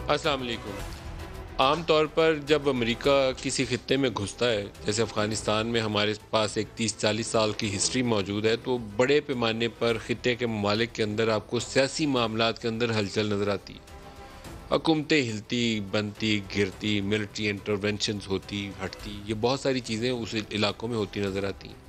السلام علیکم۔ عام طور پر جب امریکہ کسی خطے میں گھستا ہے، جیسے افغانستان میں ہمارے پاس ایک 30-40 سال کی ہسٹری موجود ہے، تو بڑے پیمانے پر خطے کے ممالک کے اندر آپ کو سیاسی معاملات کے اندر ہلچل نظر آتی ہے۔ حکومتیں ہلتی، بنتی، گرتی، ملٹری انٹرونشنز ہوتی، ہٹتی، یہ بہت ساری چیزیں اس علاقوں میں ہوتی نظر آتی ہیں۔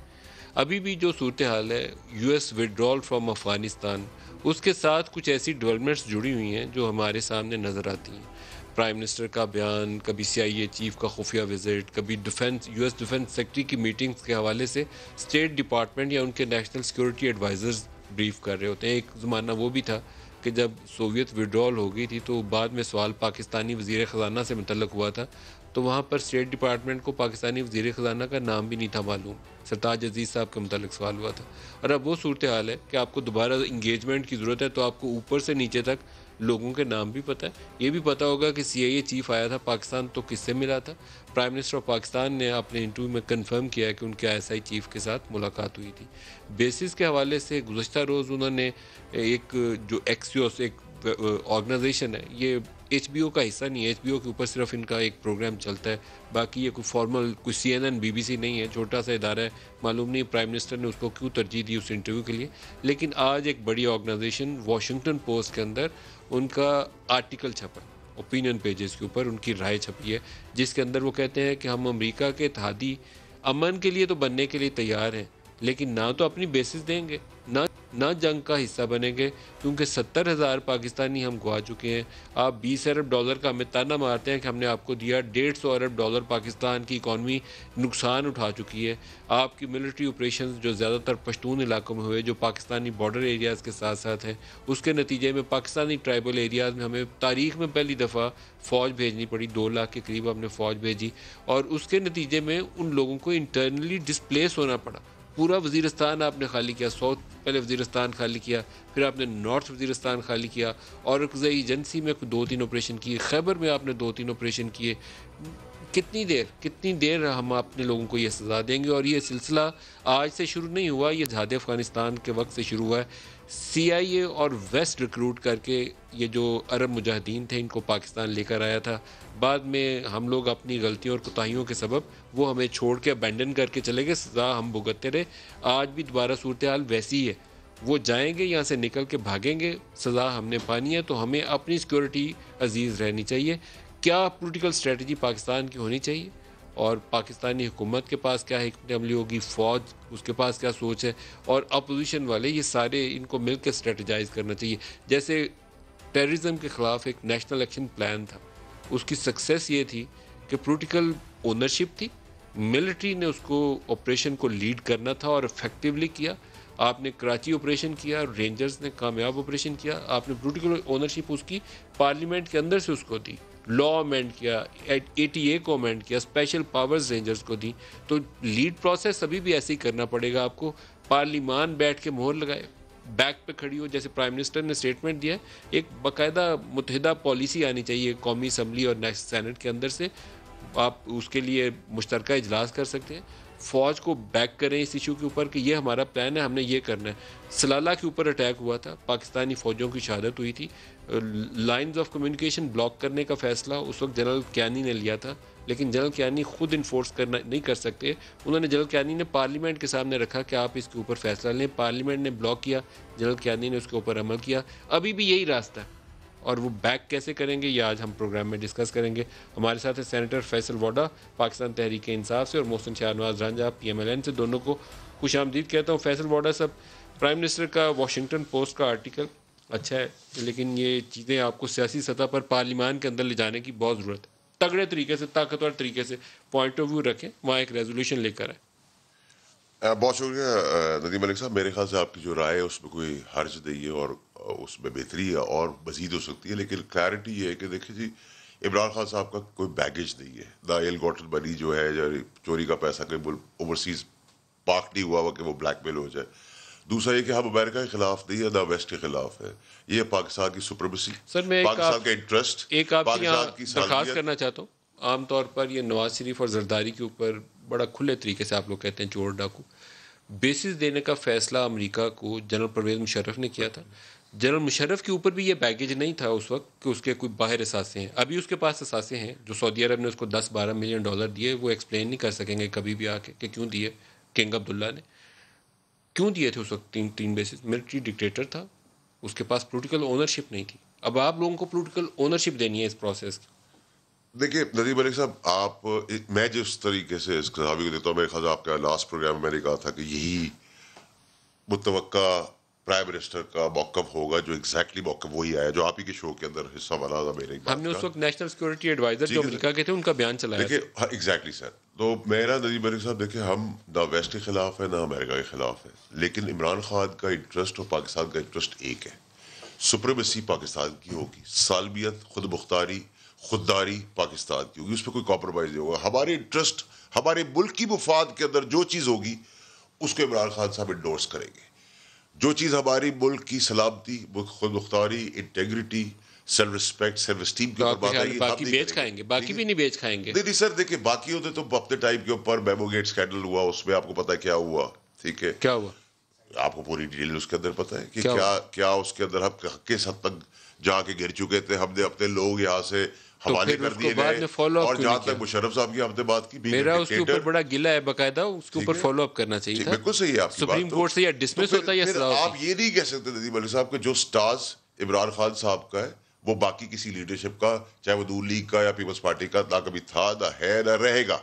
ابھی بھی جو صورتحال ہے، U S withdrawal from Afghanistan, اس کے ساتھ کچھ ایسی ڈیولپمنٹس جڑی ہوئی ہیں جو ہمارے سامنے نظر آتی ہیں۔ پرائم منسٹر کا بیان، کبھی سی آئی اے چیف کا خفیہ وزٹ، کبھی یو ایس ڈیفنس سیکرٹری کی میٹنگز کے حوالے سے اسٹیٹ ڈپارٹمنٹ یا ان کے نیشنل سیکورٹی ایڈوائزرز بریف کر رہے ہوتے ہیں۔ ایک زمانہ وہ بھی تھا کہ جب سوویت وڈرال ہو گئی تھی تو بعد میں سوال پاکستانی وزیر خزانہ سے متعلق ہوا تھا، تو وہاں پر اسٹیٹ ڈپارٹمنٹ کو پاکستانی وزیر خزانہ کا نام بھی نہیں تھا معلوم، سرتاج عزیز صاحب کے متعلق سوال ہوا تھا۔ اور اب وہ صورتحال ہے کہ آپ کو دوبارہ انگیجمنٹ کی ضرورت ہے، تو آپ کو اوپر سے نیچے تک لوگوں کے نام بھی پتہ ہے۔ یہ بھی پتہ ہوگا کہ سی آئی اے چیف آیا تھا پاکستان تو کس سے ملا تھا۔ پرائم منسٹر آف پاکستان نے اپنے انٹرویو میں کنفرم کیا ہے کہ ان کے آئی ایس آئی چیف کے ساتھ ملاقات ہوئی تھی۔ بیسز کے حوالے سے گزشتہ روز انہوں نے ایک جو ایکسیوس ایک آرگنائزیشن ہے، یہ ایچ بی او کا حصہ نہیں ہے، ایچ بی او کے اوپر صرف ان کا ایک پروگرام چلتا ہے، باقی یہ کوئی فارمل کوئی C N N B B C نہیں ہے، چھوٹا سا ادارہ ہے۔ معلوم نہیں پرائم منسٹر نے اس کو کیوں ترجیح دی اس انٹرویو کے لیے، لیکن آج ایک بڑی آرگنائزیشن واشنگٹن پوسٹ کے اندر ان کا آرٹیکل چھپا ہے، اوپینین پیجز کے اوپر ان کی رائے چھپی ہے، جس کے اندر وہ کہتے ہیں کہ ہم امریکہ کے اتحادی امن کے لیے تو بننے کے لیے تیار ہیں، لیکن نہ تو اپنی بیسز دیں گے، نہ جنگ کا حصہ بنیں گے، کیونکہ 70,000 پاکستانی ہم گوا چکے ہیں۔ آپ 20 ارب ڈالر کا ہمیں تانا مارتے ہیں کہ ہم نے آپ کو دیا، 150 ارب ڈالر پاکستان کی اکانومی نقصان اٹھا چکی ہے۔ آپ کی ملٹری آپریشنز جو زیادہ تر پشتون علاقوں میں ہوئے، جو پاکستانی بارڈر ایریاز کے ساتھ ساتھ ہیں، اس کے نتیجے میں پاکستانی ٹرائبل ایریاز میں ہمیں تاریخ میں پہلی دفعہ فوج بھیجنی پڑی، 2 لاکھ کے قریب ہم نے فوج بھیجی، اور اس کے نتیجے میں ان لوگوں کو انٹرنلی ڈسپلیس ہونا پڑا۔ پورا وزیرستان آپ نے خالی کیا، ساؤتھ پہلے وزیرستان خالی کیا، پھر آپ نے نارتھ وزیرستان خالی کیا، اور اورکزئی ایجنسی میں 2-3 آپریشن کیے، خیبر میں آپ نے 2-3 آپریشن کیے۔ کتنی دیر ہم اپنے لوگوں کو یہ سزا دیں گے؟ اور یہ سلسلہ آج سے شروع نہیں ہوا، یہ جہاد افغانستان کے وقت سے شروع ہوا ہے۔ سی آئی اے اور ویسٹ ریکروٹ کر کے یہ جو عرب مجاہدین تھے ان کو پاکستان لے کر آیا تھا، بعد میں ہم لوگ اپنی غلطیوں اور کوتاہیوں کے سبب وہ ہمیں چھوڑ کے ابینڈن کر کے چلے گئے، سزا ہم بھگتتے رہے۔ آج بھی دوبارہ صورتحال ویسی ہے، وہ جائیں گے یہاں سے نکل کے بھاگیں گے، سزا ہم نے پانی ہے، تو ہمیں اپنی سیکورٹی عزیز رہنی چاہیے۔ کیا پولیٹیکل اسٹریٹجی پاکستان کی ہونی چاہیے، اور پاکستانی حکومت کے پاس کیا حکمت عملی ہوگی، فوج اس کے پاس کیا سوچ ہے، اور اپوزیشن والے، یہ سارے ان کو مل کے اسٹریٹجائز کرنا چاہیے۔ جیسے ٹیررزم کے خلاف ایک نیشنل ایکشن پلان تھا، اس کی سکسیس یہ تھی کہ پولیٹیکل اونرشپ تھی، ملٹری نے اس کو آپریشن کو لیڈ کرنا تھا اور افیکٹولی کیا۔ آپ نے کراچی آپریشن کیا، رینجرز نے کامیاب آپریشن کیا، آپ نے پولیٹیکل اونرشپ اس کی پارلیمنٹ کے اندر سے اس کو دی، لا امینڈ کیا، اے ٹی اے کو امینڈ کیا، اسپیشل پاورز رینجرز کو دی۔ تو لیڈ پروسیس ابھی بھی ایسے ہی کرنا پڑے گا آپ کو، پارلیمان بیٹھ کے مہر لگائے، بیک پہ کھڑی ہو، جیسے پرائم منسٹر نے سٹیٹمنٹ دیا ہے، ایک باقاعدہ متحدہ پالیسی آنی چاہیے قومی اسمبلی اور سینٹ کے اندر سے، آپ اس کے لیے مشترکہ اجلاس کر سکتے ہیں، فوج کو بیک کریں اس ایشو کے اوپر کہ یہ ہمارا پلان ہے، ہم نے یہ کرنا ہے۔ سلالہ کے اوپر اٹیک ہوا تھا، پاکستانی فوجوں کی شہادت ہوئی تھی، لائنز آف کمیونیکیشن بلاک کرنے کا فیصلہ اس وقت جنرل کیانی نے لیا تھا، لیکن جنرل کیانی خود انفورس کرنا نہیں کر سکتے، انہوں نے جنرل کیانی نے پارلیمنٹ کے سامنے رکھا کہ آپ اس کے اوپر فیصلہ لیں، پارلیمنٹ نے بلاک کیا، جنرل کیانی نے اس کے اوپر عمل کیا۔ ابھی بھی یہی راستہ ہے، اور وہ بیک کیسے کریں گے یہ آج ہم پروگرام میں ڈسکس کریں گے۔ ہمارے ساتھ ہے سینیٹر فیصل ووڈا پاکستان تحریک انصاف سے، اور Mohsin Shah Nawaz Ranjha P M L N سے، دونوں کو خوش آمدید کہتا ہوں۔ فیصل ووڈا صاحب، پرائم منسٹر کا واشنگٹن پوسٹ کا آرٹیکل اچھا ہے، لیکن یہ چیزیں آپ کو سیاسی سطح پر پارلیمان کے اندر لے جانے کی بہت ضرورت ہے، تگڑے طریقے سے، طاقتور طریقے سے پوائنٹ آف ویو رکھیں، وہاں ایک ریزولوشن لے کر آئیں۔ بہت شکریہ ندیم ملک صاحب، میرے خیال سے آپ کی جو رائے ہے اس میں کوئی حرج نہیں ہے، اور اس میں بہتری ہے اور مزید ہو سکتی ہے، لیکن کلیئرٹی یہ ہے کہ دیکھیں جی، عمران خان صاحب کا کوئی بیگیج نہیں ہے، دا ایل گاٹن منی جو ہے، چوری کا پیسہ کہیں اوورسیز پارک نہیں ہوا کہ وہ بلیک میل ہو جائے۔ دوسرا یہ کہ ہم امریکہ کے خلاف نہیں ہے، نہ ویسٹ کے خلاف ہے، یہ پاکستان کی سپریمیسی، سر میں پاکستان کا انٹرسٹ، ایک آپ سے یہاں پاکستان کی درخواست سالمیت۔ کرنا چاہتا ہوں، عام طور پر یہ نواز شریف اور زرداری کے اوپر بڑا کھلے طریقے سے آپ لوگ کہتے ہیں چور ڈاکو، بیسز دینے کا فیصلہ امریکہ کو جنرل پرویز مشرف نے کیا تھا، جنرل مشرف کے اوپر بھی یہ بیگیج نہیں تھا اس وقت کہ اس کے کوئی باہر اثاثے ہیں. ابھی اس کے پاس اثاثے ہیں جو سعودی عرب نے اس کو $10-12 ملین دیے. وہ ایکسپلین نہیں کر سکیں گے کبھی بھی آ کے کہ کیوں دیے. کنگ عبداللہ نے کیوں دیے تھے اس وقت؟ تین بیسز. ملٹری ڈکٹیٹر تھا, اس کے پاس پولیٹیکل اونرشپ نہیں تھی. اب آپ لوگوں کو پولیٹیکل اونرشپ دینی ہے اس پروسیس کی. دیکھیے ندیم ملک صاحب, میں جس طریقے سے اس کتابی کو دیتا ہوں, میرے خیال آپ کا لاسٹ پروگرام میں نے کہا تھا کہ یہی متوقع پرائم منسٹر کا موقف ہوگا, جو ایگزیکٹلی موقف وہی آیا جو آپ ہی کے شو کے اندر حصہ بنا تھا. میرے ہم نے اس وقت نیشنل سیکورٹی ایڈوائزر جو امریکہ کے تھے ان کا بیان چلایا. دیکھیے ایگزیکٹلی سر, تو میرا ندیم ملک صاحب دیکھیں, ہم نہ ویسٹ کے خلاف ہے نہ امریکہ کے خلاف ہے, لیکن عمران خان کا انٹرسٹ اور پاکستان کا انٹرسٹ ایک ہے. سپریمیسی پاکستان کی ہوگی, سالمیت, خود مختاری, خودداری پاکستان کی ہوگی, اس پہ کوئی کمپرومائز نہیں ہوگا. ہمارے انٹرسٹ, ہمارے ملک کی مفاد کے اندر جو چیز ہوگی اس کو عمران خان صاحب انڈورس کریں گے. جو چیز ہماری ملک کی سلامتی, خود مختاری, integrity, self respect, self esteem کی بات آئے گی, باقی بیچ کھائیں گے, باقی بھی نہیں بیچ کھائیں گے. نہیں سر, دیکھیں باقی ہوتے تو اپنے ٹائم کے اوپر میمو گیٹ اسکینڈل ہوا, اس میں آپ کو پتا ہے کیا ہوا, ٹھیک ہے, کیا ہوا آپ کو پوری ڈیٹیل اس کے اندر پتا ہے کہ کیا اس کے اندر ہم کس حد تک جا کے گر چکے تھے. ہم نے اپنے لوگ یہاں سے حوالے کر دیے گئے, اور جہاں تک مشرف صاحب کی ہم نے بات کی, میرا اس کے اوپر بڑا گلہ ہے باقاعدہ, اس کے اوپر فالو اپ کرنا چاہیے تھا. بالکل صحیح ہے آپ کی بات. سپریم کورٹ سے یا ڈسمس ہوتا ہے یا سزا ہوتی ہے. آپ یہ نہیں کہہ سکتے ندیم علی صاحب کہ جو سٹارز عمران خان صاحب کا ہے وہ باقی کسی لیڈرشپ کا, چاہے وہ نون لیگ کا یا پیپلز پارٹی کا, نہ کبھی تھا, نہ ہے, نہ رہے گا.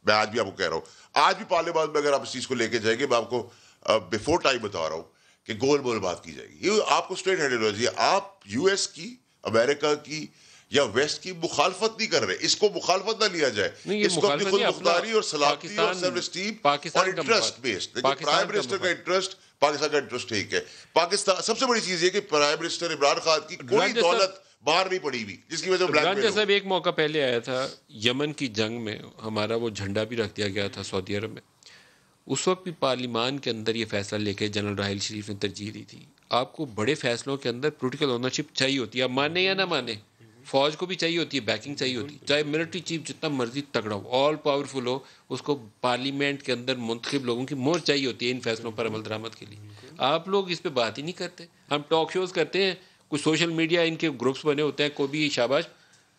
میں آج بھی آپ کو کہہ رہا ہوں, آج بھی پارلیمان میں اگر آپ اس چیز کو لے کے جائیں گے, میں آپ کو بیفور ٹائم بتا رہا ہوں کہ گول مول بات کی جائے گی. یہ آپ کو اسٹریٹ ہینڈ ہونا چاہیے. آپ یو ایس کی, امریکہ کی یا ویسٹ کی مخالفت نہیں کر رہے, اس کو مخالفت نہ لیا جائے, اس کو اپنی خود مختاری اور سلامتی اور سیلف اسٹیم اور انٹرسٹ بیسڈ. لیکن پرائم منسٹر کا انٹرسٹ پاکستان کا انٹرسٹ ٹھیک ہے. پاکستان سب سے بڑی چیز یہ کہ پرائم منسٹر عمران خان کی کوئی دولت باہر نہیں پڑی ہوئی جس کی وجہ سے بلیک میل. صاحب ایک موقع پہلے آیا تھا یمن کی جنگ میں, ہمارا وہ جھنڈا بھی رکھ دیا گیا تھا سعودی عرب میں. اس وقت بھی پارلیمان کے اندر یہ فیصلہ لے کے جنرل راحیل شریف نے ترجیح دی تھی. آپ کو بڑے فیصلوں کے اندر پولیٹیکل اونرشپ چاہیے ہوتی ہے, آپ مانے یا نہ مانے. فوج کو بھی چاہیے ہوتی ہے, بیکنگ چاہیے ہوتی ہے, چاہے ملٹری چیف جتنا مرضی تگڑا ہو, آل پاورفل ہو, اس کو پارلیمنٹ کے اندر منتخب لوگوں کی مہر چاہیے ہوتی ہے ان فیصلوں پر عمل درآمد کے لیے. آپ لوگ اس پہ بات ہی نہیں کرتے. ہم ٹاک شوز کرتے ہیں, کچھ سوشل میڈیا ان کے گروپس بنے ہوتے ہیں, کوئی بھی شاباش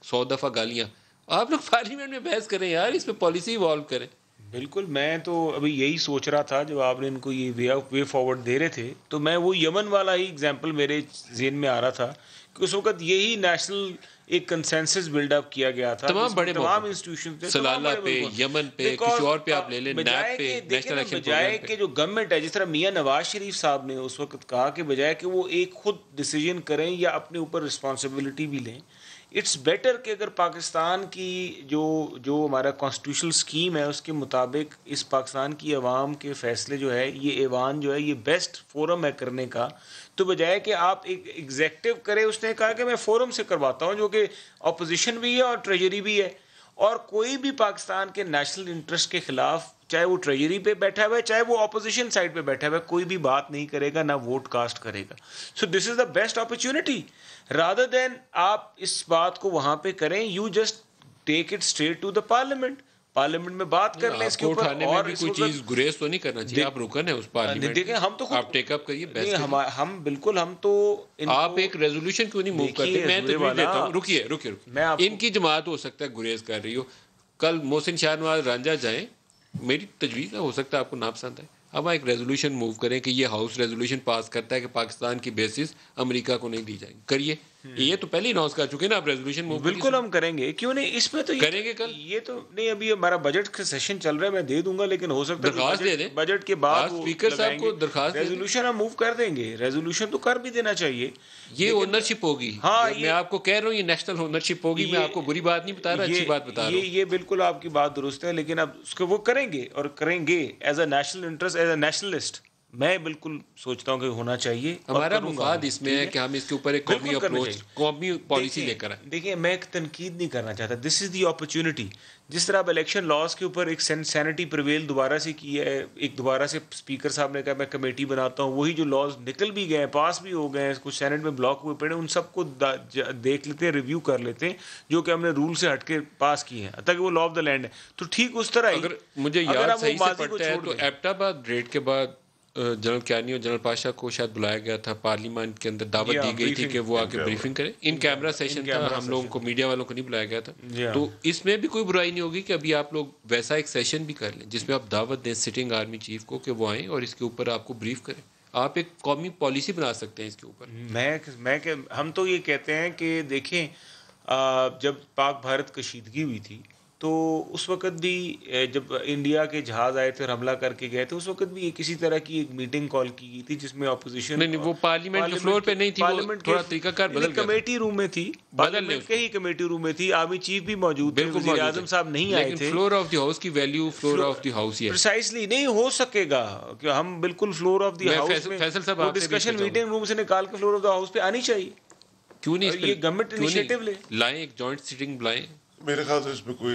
100 دفعہ گالیاں. آپ لوگ پارلیمنٹ میں بحث کریں یار, اس پہ پالیسی ایوالو کریں. بالکل, میں تو ابھی یہی سوچ رہا تھا جب آپ نے ان کو یہ وے فارورڈ دے رہے تھے, تو میں وہ یمن والا ہی اگزامپل میرے ذہن میں آ رہا تھا کہ اس وقت یہی نیشنل ایک کنسنسس بلڈ اپ کیا گیا تھا. تمام انسٹیٹیوشن پہ, سلالہ پہ, یمن پہ, کسی اور پہ آپ لے لیں, نیب پہ, نیشنل ایکشن بجائے کہ جو گورنمنٹ ہے, جس طرح میاں نواز شریف صاحب نے اس وقت کہا کہ بجائے کہ وہ ایک خود ڈیسیجن کریں یا اپنے اوپر رسپانسبلٹی بھی لیں, اٹس بیٹر کہ اگر پاکستان کی جو ہمارا کانسٹیٹیوشنل اسکیم ہے اس کے مطابق اس پاکستان کی عوام کے فیصلے جو ہے, یہ ایوان جو ہے یہ بیسٹ فورم ہے کرنے کا, تو بجائے کہ آپ ایک ایگزیکٹو کرے. اس نے کہا کہ میں فورم سے کرواتا ہوں جو کہ اپوزیشن بھی ہے اور ٹریجری بھی ہے, اور کوئی بھی پاکستان کے نیشنل انٹرسٹ کے خلاف, چاہے وہ ٹریجری پہ بیٹھا ہوا ہے چاہے وہ اپوزیشن سائڈ پہ بیٹھا ہوا ہے, کوئی بھی بات نہیں کرے گا, نہ ووٹ کاسٹ کرے گا. So this is the best opportunity rather than آپ اس بات کو وہاں پہ کریں. You just take it straight to the parliament میں بات کر لیں اس کے اوپر. اور کوئی چیز گریز تو نہیں کرنا چاہیے, آپ رکن ہیں اس پارلیمنٹ. دیکھیں ہم تو آپ ٹیک اپ کریے, ہم بالکل, ہم تو آپ ایک ریزولوشن کیوں نہیں موو کرتے. میں تجویز دیتا ہوں, رکیے, ان کی جماعت ہو سکتا ہے گریز کر رہی ہو, کل محسن شاہ نواز رانجھا جائیں, میری تجویز ہے, ہو سکتا ہے آپ کو ناپسند ہے, اب ایک ریزولوشن موو کریں کہ یہ ہاؤس ریزولوشن پاس کرتا ہے کہ پاکستان کی بیسس امریکہ کو نہیں دی جائیں گی. کریے, یہ تو پہلے اناؤنس کر چکے نا آپ ریزولوشن موو. بالکل ہم کریں گے, کیوں نہیں, اس میں تو کریں گے کل. یہ تو نہیں, ابھی ہمارا بجٹ کا سیشن چل رہا ہے, میں دے دوں گا, لیکن ہو سکتا ہے درخواست دے دیں بجٹ کے بعد اسپیکر صاحب کو درخواست. ریزولوشن ہم موو کر دیں گے, ریزولوشن تو کر بھی دینا چاہیے. یہ اونرشپ ہوگی. ہاں, میں آپ کو کہہ رہا ہوں یہ نیشنل اونرشپ ہوگی. میں آپ کو بری بات نہیں بتا رہا, اچھی بات بتا رہا ہوں. یہ بالکل آپ کی بات درست ہے, لیکن اب اس کو وہ کریں گے, اور کریں گے as a national interest, as a nationalist. میں بالکل سوچتا ہوں کہ ہونا چاہیے. ہمارا مفاد اس میں ہے کہ ہم اس کے اوپر ایک قومی اپروچ, قومی پالیسی لے کر آئیں. دیکھیں, میں ایک تنقید نہیں کرنا چاہتا, دس از دی اپرچونٹی. جس طرح اب الیکشن لاز کے اوپر ایک سینٹی پریویل دوبارہ سے کی ہے, ایک دوبارہ سے اسپیکر صاحب نے کہا میں کمیٹی بناتا ہوں, وہی جو لاز نکل بھی گئے ہیں, پاس بھی ہو گئے ہیں, کچھ سینٹ میں بلاک ہوئے پڑے, ان سب کو دیکھ لیتے ہیں, ریویو کر لیتے ہیں, جو کہ ہم نے رول سے ہٹ کے پاس کی ہیں تاکہ وہ لا آف دا لینڈ ہے. تو ٹھیک اس طرح اگر مجھے یاد صحیح سے پڑتا ہے تو ایبٹ آباد ریٹ کے بعد جنرل کیانی اور جنرل پاشا کو شاید بلایا گیا تھا پارلیمنٹ کے اندر، دعوت دی گئی تھی کہ وہ آ کے بریفنگ کریں. ان کیمرہ سیشن تھا، ہم لوگوں کو میڈیا والوں کو نہیں بلایا گیا تھا. تو اس میں بھی کوئی برائی نہیں ہوگی کہ ابھی آپ لوگ ویسا ایک سیشن بھی کر لیں جس میں آپ دعوت دیں سٹنگ آرمی چیف کو کہ وہ آئیں اور اس کے اوپر آپ کو بریف کریں. آپ ایک قومی پالیسی بنا سکتے ہیں اس کے اوپر. ہم تو یہ کہتے ہیں کہ دیکھیں جب پاک بھارت کشیدگی ہوئی تھی تو اس وقت بھی جب انڈیا کے جہاز آئے تھے اور حملہ کر کے گئے تھے، اس وقت بھی کسی طرح کی ایک میٹنگ کال کی گئی تھی جس میں اپوزیشن نہیں وہ پارلیمنٹ کے فلور پہ نہیں تھی، وہ تھوڑا طریقہ کار بدل گیا، کمیٹی روم میں تھی، پارلیمنٹ کے ہی کمیٹی روم میں تھی. آرمی چیف بھی موجود تھے، وزیر اعظم صاحب نہیں آئے تھے. فلور آف دی ہاؤس کی value floor of the house ہی ہے. پریسائزلی نہیں ہو سکے گا کہ ہم بالکل فلور آف دی ہاؤس میں فیصل صاحب ڈسکشن میٹنگ روم سے نکال کے فلور آف دی ہاؤس پہ آنی چاہیے. کیوں نہیں یہ گورنمنٹ انیشیٹو لائیں، ایک جوائنٹ سٹنگ بلائیں. میرے خیال سے اس میں کوئی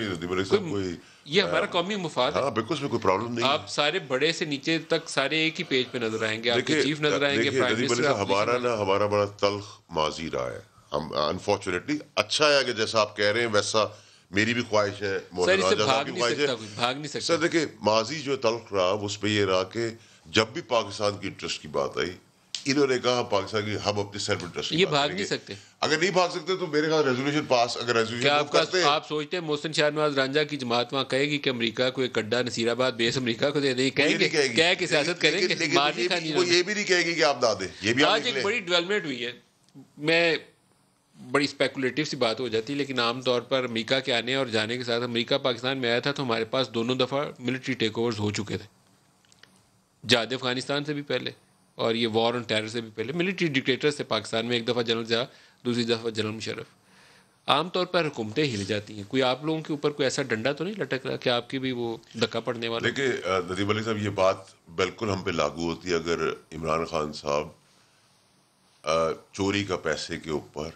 یہ ہمارا قومی مفاد ہے. ہاں بالکل اس میں کوئی پرابلم نہیں. آپ سارے بڑے سے نیچے تک سارے ایک ہی پیج پہ نظر آئیں گے، آپ کے چیف نظر آئیں گے، پرائم منسٹر. ہمارا بڑا تلخ ماضی رہا ہے. ہم انفارچونیٹلی اچھا ہے کہ جیسا آپ کہہ رہے ہیں ویسا میری بھی خواہش ہے، بھاگ نہیں سکتا. سر دیکھیں ماضی جو تلخ رہا اس پہ یہ رہا کہ جب بھی پاکستان کی انٹرسٹ کی بات آئی انہوں نے کہا پاکستان کی ہم اپنے سیلف انٹرسٹ یہ بھاگ نہیں سکتے. اگر نہیں بھاگ سکتے تو میرے خیال ریزولوشن پاس، اگر ریزولوشن آپ سوچتے ہیں محسن شاہ نواز رانجھا کی جماعت وہاں کہے گی کہ امریکہ کو ایک اڈا نصیر آباد بیس امریکہ کو دے دیں، کہیں گے کہہ کے سیاست کریں گے. وہ یہ بھی نہیں کہے گی کہ آپ نہ دیں. یہ بھی آج ایک بڑی ڈیولپمنٹ ہوئی ہے، میں بڑی اسپیکولیٹو سی بات ہو جاتی ہے لیکن عام طور پر امریکہ کے آنے اور جانے کے ساتھ امریکہ پاکستان میں آیا تھا تو ہمارے پاس دونوں دفعہ ملٹری ٹیک اوورز ہو چکے تھے. جہاد افغانستان سے بھی پہلے اور یہ وار آن ٹیرر سے بھی پہلے ملٹری ڈکٹیٹر سے پاکستان میں، ایک دفعہ جنرل ضیاء، دوسری دفعہ جنرل مشرف. عام طور پر حکومتیں ہل جاتی ہیں. کوئی آپ لوگوں کے اوپر کوئی ایسا ڈنڈا تو نہیں لٹک رہا کہ آپ کی بھی وہ دھکا پڑنے والا؟ دیکھیں ندیم علی صاحب یہ بات بالکل ہم پہ لاگو ہوتی ہے اگر عمران خان صاحب چوری کا پیسے کے اوپر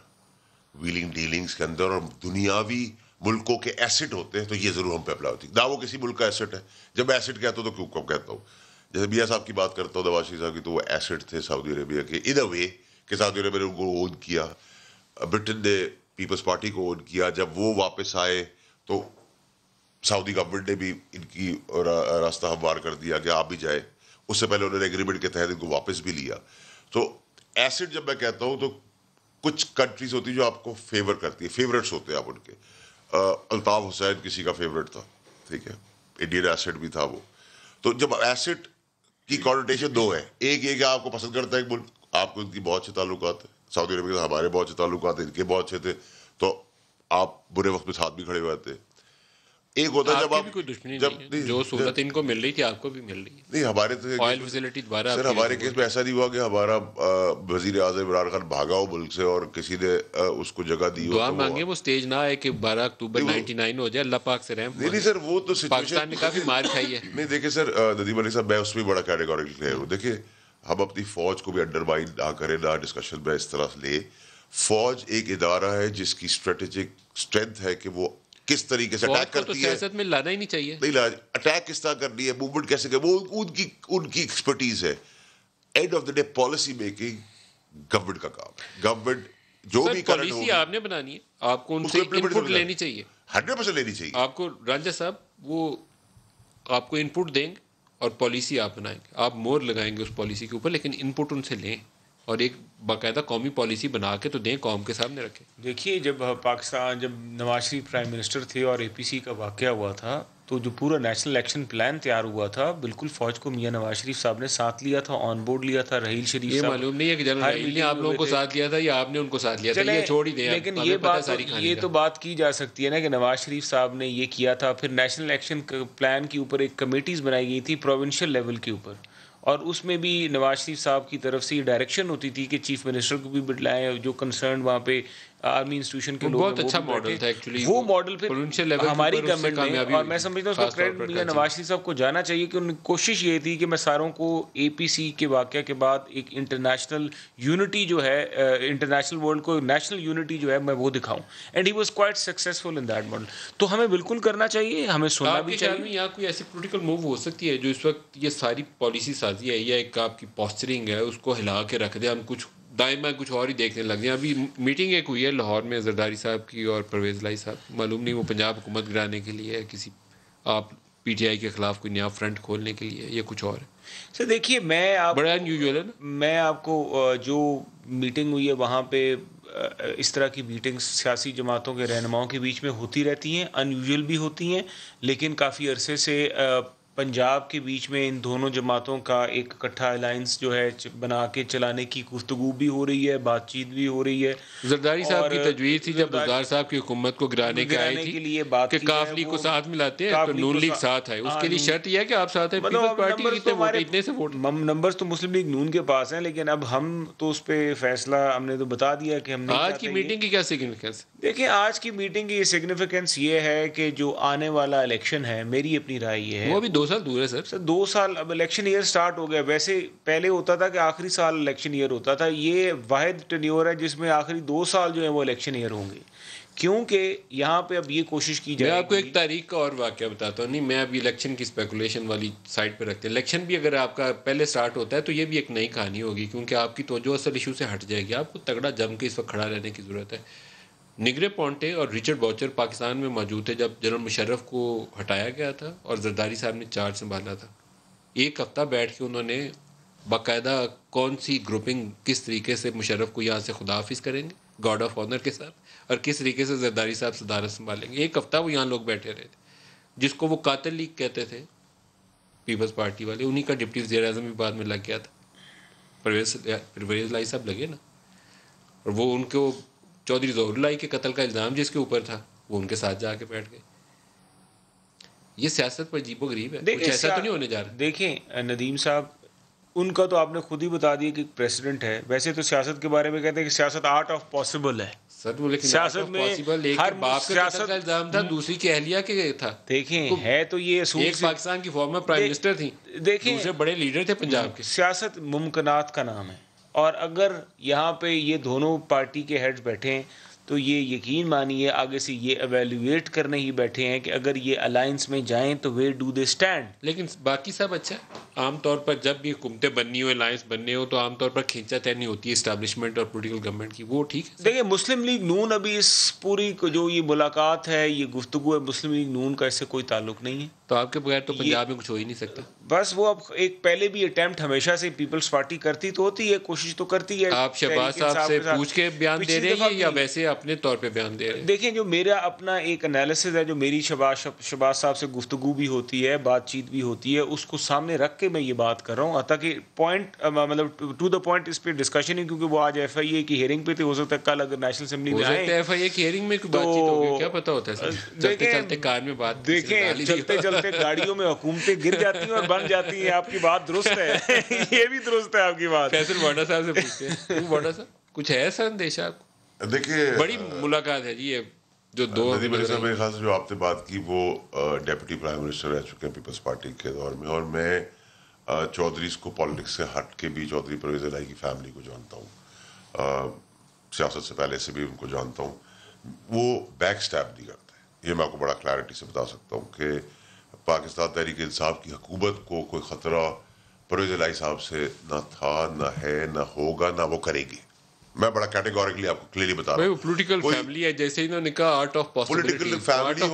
ویلنگ ڈیلنگز کے اندر اور دنیاوی ملکوں کے ایسٹ ہوتے ہیں تو یہ ضرور ہم پہ اپلائی ہوتی ہے. نہ وہ کسی ملک کا ایسٹ ہے، جب ایسٹ کہتا ہوں تو کیوں کب کہتا ہوں. جیسے میاں صاحب کی بات کرتا ہوں، نواز شریف صاحب کی، تو وہ ایسٹ تھے سعودی عربیہ کے ان اے وے کہ سعودی عربیہ نے ان کو اون کیا، برٹن نے پیپلز پارٹی کو اون کیا. جب وہ واپس آئے تو سعودی گورنمنٹ نے بھی ان کی راستہ ہموار کر دیا کہ آپ بھی جائے. اس سے پہلے انہوں نے ایگریمنٹ کے تحت ان کو واپس بھی لیا. تو ایسٹ جب میں کہتا ہوں تو کچھ کنٹریز ہوتی ہیں جو آپ کو فیور کرتی ہے، فیورٹس ہوتے ہیں آپ ان کے. الطاف حسین کسی کا فیورٹ تھا، ٹھیک ہے، انڈین ایسٹ بھی تھا وہ. تو جب ایسٹ کی کانوٹیشن دو ہے، ایک یہ کہ آپ کو پسند کرتا ہے ایک ملک، آپ کو ان کی بہت اچھے تعلقات ہیں، سعودی عربیہ کے ساتھ ہمارے بہت اچھے تعلقات ہیں، ان کے بہت اچھے تھے، تو آپ برے وقت میں ساتھ بھی کھڑے ہوئے تھے. ایک ہوتا ہے جب آپ کوئی دشمنی نہیں ہے، جو سہولت ان کو مل رہی تھی آپ کو بھی مل رہی ہے. نہیں ہمارے تو آئل فیسلٹی دوبارہ سر ہمارے کیس میں ایسا نہیں ہوا کہ ہمارا وزیر اعظم عمران خان بھاگا ہو ملک سے اور کسی نے اس کو جگہ دی ہو. دعا مانگے وہ سٹیج نہ آئے کہ 12 اکتوبر 99 ہو جائے، اللہ پاک سے رحم. نہیں سر وہ تو پاکستان نے کافی مار کھائی ہے. نہیں دیکھیں سر ندیم علی صاحب میں اس میں بڑا کیٹیگوریکل کلیئر ہوں. دیکھیں ہم اپنی فوج کو بھی انڈرمائن نہ کریں، نہ ڈسکشن میں اس طرح لے. فوج ایک ادارہ ہے جس کی اسٹریٹجک اسٹرینتھ ہے کہ وہ کس طریقے سے اٹیک کرتی ہے. سیاست میں لانا ہی نہیں چاہیے. نہیں اٹیک کس طرح کرنی ہے، موومنٹ کیسے کرنی، وہ ان کی ایکسپرٹیز ہے. And of the day policy making government کا کام ہے. گورنمنٹ جو بھی پالیسی آپ نے بنانی ہے، آپ کو ان سے ان پٹ لینی چاہیے، 100% لینی چاہیے. آپ کو رانجھا صاحب وہ آپ کو ان پٹ دیں گے اور پالیسی آپ بنائیں گے، آپ مور لگائیں گے اس پالیسی کے اوپر، لیکن ان پٹ ان سے لیں اور ایک باقاعدہ قومی پالیسی بنا کے تو دیں، قوم کے سامنے رکھیں. دیکھیے جب پاکستان، جب نواز شریف پرائم منسٹر تھے اور اے پی سی کا واقعہ ہوا تھا تو جو پورا نیشنل ایکشن پلان تیار ہوا تھا بالکل فوج کو میاں نواز شریف صاحب نے ساتھ لیا تھا، آن بورڈ لیا تھا. رحیل شریف یہ صاحب، معلوم نہیں ہے کہ جنرل رحیل نے آپ لوگوں کو ساتھ لیا تھا یا آپ نے ان کو ساتھ لیا تھا، یہ چھوڑ ہی دیں. لیکن یہ تو بات کی جا سکتی ہے نا کہ نواز شریف صاحب نے یہ کیا تھا. پھر نیشنل ایکشن پلان کے اوپر ایک کمیٹیز بنائی گئی تھی پروونشل لیول کے اوپر، اور اس میں بھی نواز شریف صاحب کی طرف سے یہ ڈائریکشن ہوتی تھی کہ چیف منسٹر کو بھی بتلائیں، جو کنسرن وہاں پہ آرمی انسٹیٹیوشن کے لوگ، بہت اچھا ماڈل تھا ایکچولی. وہ ماڈل پھر ہماری گورنمنٹ نے، اور میں سمجھتا ہوں اس کو کریڈٹ میاں نواز شریف صاحب کو جانا چاہیے کہ ان کی کوشش یہ تھی کہ میں ساروں کو اے پی سی کے واقعہ کے بعد ایک انٹرنیشنل یونٹی جو ہے، انٹرنیشنل ورلڈ کو نیشنل یونٹی جو ہے میں وہ دکھاؤں. And he was quite successful in that model. تو ہمیں بالکل کرنا چاہیے، ہمیں سننا بھی چاہیے. یہاں کوئی ایسی پولیٹیکل موو ہو سکتی ہے جو اس وقت یہ ساری پالیسی سازی ہے یا ایک آپ کی پوسچرنگ ہے اس کو ہلا کے رکھ دے، ہم کچھ دائیں کچھ اور ہی دیکھنے لگ جائیں. ابھی میٹنگ ایک ہوئی ہے لاہور میں زرداری صاحب کی اور پرویز لائی صاحب، معلوم نہیں وہ پنجاب حکومت گرانے کے لیے کسی، آپ پی ٹی آئی کے خلاف کوئی نیا فرنٹ کھولنے کے لیے، یہ کچھ اور ہے؟ سر دیکھیے بڑا انیوژل ہے نا. میں آپ کو جو میٹنگ ہوئی ہے وہاں پہ اس طرح کی میٹنگز سیاسی جماعتوں کے رہنماؤں کے بیچ میں ہوتی رہتی ہیں، ان یوزول بھی ہوتی ہیں، لیکن کافی عرصے سے پنجاب کے بیچ میں ان دونوں جماعتوں کا ایک اکٹھا الائنس جو ہے بنا کے چلانے کی گفتگو بھی ہو رہی ہے، بات چیت بھی ہو رہی ہے. زرداری صاحب کی تجویز تھی جب بزدار صاحب کی حکومت کو گرانے کی آئی تھی کہ کاف لیگ کو ساتھ ملاتے ہیں تو نون لیگ ساتھ ہے. اس کے لیے شرط یہ ہے کہ آپ ساتھ ہیں. پیپلز پارٹی کے کتنے ووٹ، اتنے سے ووٹ. نمبرز تو مسلم لیگ نون کے پاس ہیں، لیکن اب ہم تو اس پہ فیصلہ ہم نے تو بتا دیا کہ ہم نہیں. آج کی میٹنگ کی کیا سگنیفیکنس؟ دیکھیں آج کی میٹنگ کی سگنیفیکنس یہ ہے کہ جو آنے والا الیکشن ہے، میری اپنی رائے یہ ہے، وہ ابھی 2 سال دور ہے سر. 2 سال اب الیکشن ایئر سٹارٹ ہو گیا. ویسے پہلے ہوتا تھا کہ آخری سال الیکشن ایئر ہوتا تھا، یہ واحد ٹینیور ہے جس میں آخری 2 سال جو ہیں وہ الیکشن ایئر ہوں گے، کیونکہ یہاں پہ اب یہ کوشش کی جائے. میں آپ کو ایک تاریخ کا اور واقعہ بتاتا ہوں. نہیں، میں اب الیکشن کی اسپیکولیشن والی سائڈ پہ رکھتے ہیں. الیکشن بھی اگر آپ کا پہلے سٹارٹ ہوتا ہے تو یہ بھی ایک نئی کہانی ہوگی، کیونکہ آپ کی توجہ اصل ایشو سے ہٹ جائے گی. آپ کو تگڑا جم کے اس وقت کھڑا رہنے کی ضرورت ہے. نگرے پونٹے اور رچرڈ باؤچر پاکستان میں موجود تھے جب جنرل مشرف کو ہٹایا گیا تھا اور زرداری صاحب نے چارج سنبھالا تھا. 1 ہفتہ بیٹھ کے انہوں نے باقاعدہ کون سی گروپنگ کس طریقے سے مشرف کو یہاں سے خدا حافظ کریں گے گاڈ آف آنر کے ساتھ، اور کس طریقے سے زرداری صاحب صدارت سنبھالیں گے. 1 ہفتہ وہ یہاں لوگ بیٹھے رہے تھے. جس کو وہ قاتل لیگ کہتے تھے پیپلز پارٹی والے، انہی کا ڈپٹی وزیر اعظم بھی بعد میں لگ گیا تھا. پرویز لائی صاحب لگے نا، اور وہ ان کو چودھری ظہور اللہ کے قتل کا الزام جس کے اوپر تھا وہ ان کے ساتھ جا کے بیٹھ گئے. یہ سیاست پر عجیب و غریب ہے. کچھ ایسا تو نہیں ہونے جا رہا. دیکھیں ندیم صاحب، ان کا تو آپ نے خود ہی بتا دیا کہ ایک پریسیڈنٹ ہے. ویسے تو سیاست کے بارے میں کہتے ہیں کہ سیاست آرٹ آف پاسبل ہے. سر وہ لیکن سیاست میں ہر باپ کے قتل کا الزام تھا، دوسری کی اہلیہ کے تھا. دیکھیں ہے تو یہ اصول، ایک پاکستان کی فارمر پرائم منسٹر تھی، دوسرے بڑے لیڈر تھے پنجاب کے. سیاست ممکنات کا نام ہے، اور اگر یہاں پہ یہ دونوں پارٹی کے ہیڈز بیٹھے ہیں تو یہ یقین مانیے آگے سے یہ ایویلویٹ کرنے ہی بیٹھے ہیں کہ اگر یہ الائنس میں جائیں تو ویئر ڈو دے اسٹینڈ. لیکن باقی سب اچھا ہے. عام طور پر جب بھی حکومتیں بننی ہو، الائنس بننے ہو، تو عام طور پر کھینچا تینی ہوتی ہے اسٹیبلشمنٹ اور پولیٹیکل گورنمنٹ کی. وہ ٹھیک ہے. دیکھیں مسلم لیگ نون ابھی اس پوری جو یہ ملاقات ہے، یہ گفتگو ہے، مسلم لیگ نون کا اس سے کوئی تعلق نہیں ہے. تو آپ کے بغیر تو پنجاب میں کچھ ہو ہی نہیں سکتا. بس وہ اب ایک پہلے بھی اٹیمپٹ ہمیشہ سے پیپلز پارٹی کرتی تو ہوتی ہے، کوشش تو کرتی ہے. آپ شہباز صاحب سے پوچھ کے بیان دے رہے ہیں یا ویسے اپنے طور پہ بیان دے رہے ہیں؟ دیکھیں جو میرا اپنا ایک انالیسز ہے، جو میری شہباز صاحب سے گفتگو بھی ہوتی ہے، بات چیت بھی ہوتی ہے، اس کو سامنے رکھ کے میں یہ بات کر رہا ہوں تاکہ پوائنٹ مطلب ٹو دا پوائنٹ اس پہ ڈسکشن ہے. کیونکہ وہ آج ایف آئی اے کی ہیئرنگ پہ تھے، ہو سکتا ہے کل اگر نیشنل اسمبلی میں آئیں ایف آئی اے کی ہیئرنگ میں کوئی بات چیت ہوگی، کیا پتہ ہوتا ہے سر. چلتے چلتے کار میں بات، دیکھیں چلتے چلتے گاڑیوں میں حکومتیں گر جاتی ہیں اور بن جاتی ہیں. آپ کی بات درست ہے، یہ بھی درست ہے آپ کی بات. فیصل وارڈا صاحب سے پوچھتے ہیں. وارڈا صاحب کچھ ہے ایسا اندیشہ آپ کو؟ دیکھیے بڑی ملاقات ہے جی یہ جو دو ندیم علی صاحب میرے خیال سے جو آپ نے بات کی وہ ڈیپٹی پرائم منسٹر رہ چکے ہیں پیپلز پارٹی کے دور میں، اور میں چودھریز کو پالیٹکس سے ہٹ کے بھی چودھری پرویز الہی کی فیملی کو جانتا ہوں، سیاست سے پہلے سے بھی ان کو جانتا ہوں. وہ بیک سٹیپ نہیں کرتے. یہ میں آپ کو بڑا کلیئرٹی سے بتا سکتا ہوں کہ پاکستان تحریک انصاف کی حکومت کو کوئی خطرہ پرویز الہی صاحب سے نہ تھا، نہ ہے، نہ ہوگا، نہ وہ کرے گی. میں بڑا کیٹیگوریکلی آپ کو کلیئرلی بتا رہا ہوں. پولیٹیکل فیملی ہے، جیسے انہوں نے کہا art of possibility. Political family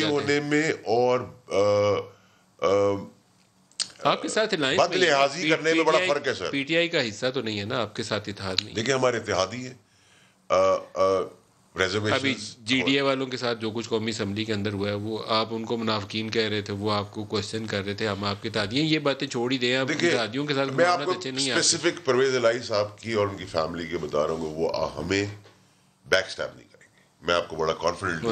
ہونے میں اور آپ کے ساتھ بد لحاظی کرنے میں بڑا فرق ہے سر. پی ٹی آئی کا حصہ تو نہیں ہے نا، آپ کے ساتھ اتحاد نہیں. دیکھیں ہمارے اتحادی ہیں. ابھی جی ڈی اے والوں کے ساتھ جو کچھ قومی اسمبلی کے اندر ہوا ہے، وہ آپ ان کو منافقین کہہ رہے تھے، وہ آپ کو کوشچن کر رہے تھے ہم آپ کے اتحادی ہیں. یہ باتیں چھوڑ ہی دیں. آپ اتحادیوں کے ساتھ میں آپ کو اسپیسیفک پرویز الہی صاحب کی اور ان کی فیملی کے بتا رہا ہوں، وہ ہمیں بیک سٹیپ نہیں کریں گے. میں آپ کو بڑا کانفیڈنٹ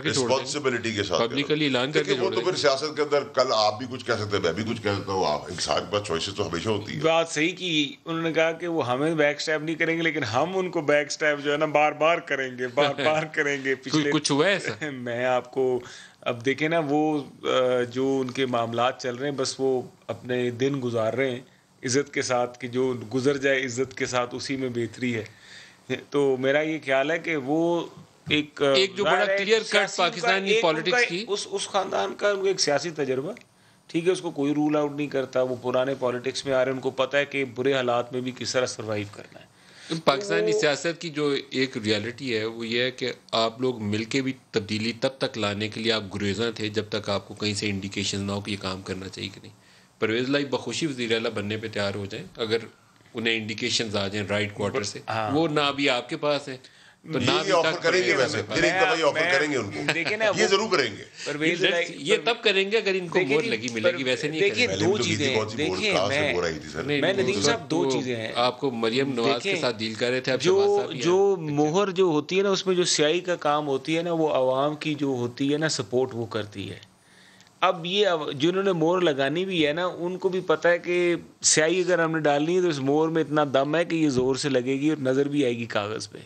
رسپانسبلٹی کے ساتھ پبلکلی اعلان کر کے. وہ تو پھر سیاست کے اندر کل آپ بھی کچھ کہہ سکتے ہیں، میں بھی کچھ کہہ سکتا ہوں. انسان کے پاس چوائسز تو ہمیشہ ہوتی ہے. بات صحیح کی انہوں نے کہا کہ وہ ہمیں بیک سٹیپ نہیں کریں گے، لیکن ہم ان کو بیک سٹیپ جو ہے نا بار بار کریں گے، بار بار کریں گے. پچھلے کچھ ہوا ہے ایسا؟ میں آپ کو اب دیکھیں نا، وہ جو ان کے معاملات چل رہے ہیں، بس وہ اپنے دن گزار رہے ہیں عزت کے ساتھ، کہ جو گزر جائے عزت کے ساتھ اسی میں بہتری ہے. تو میرا یہ خیال ہے کہ وہ ایک جو بڑا کلیئر کٹ پاکستانی پالیٹکس کی اس خاندان کا ایک سیاسی تجربہ، ٹھیک ہے، اس کو کوئی رول آؤٹ نہیں کرتا. وہ پرانے پالیٹکس میں آ رہے ہیں، ان کو پتہ ہے کہ برے حالات میں بھی کس طرح سروائیو کرنا ہے. پاکستانی سیاست کی جو ایک ریالٹی ہے وہ یہ ہے کہ آپ لوگ مل کے بھی تبدیلی تب تک لانے کے لیے آپ گریزاں تھے جب تک آپ کو کہیں سے انڈیکیشن نہ ہو کہ یہ کام کرنا چاہیے کہ نہیں. پرویز لائی بخوشی وزیر اعلیٰ بننے پہ تیار ہو جائیں اگر انہیں انڈیکیشنز آ جائیں رائٹ کوارٹر سے. وہ نہ ابھی آپ کے پاس ہیں تو نہ بھی آفر کریں گے, ویسے آفر کریں گے ان کو, یہ ضرور کریں گے. یہ تب کریں گے اگر ان کو مور لگی ملے گی, ویسے نہیں کریں گے. دو چیزیں دیکھیں میں ندیم صاحب, دو چیزیں ہیں. آپ کو مریم نواز کے ساتھ ڈیل کر رہے تھے, جو مہر جو ہوتی ہے نا اس میں جو سیاہی کا کام ہوتی ہے نا, وہ عوام کی جو ہوتی ہے نا سپورٹ وہ کرتی ہے. اب یہ جنہوں نے مور لگانی بھی ہے نا ان کو بھی پتہ ہے کہ سیاہی اگر ہم نے ڈالنی ہے تو اس مور میں اتنا دم ہے کہ یہ زور سے لگے گی اور نظر بھی آئے گی کاغذ پہ.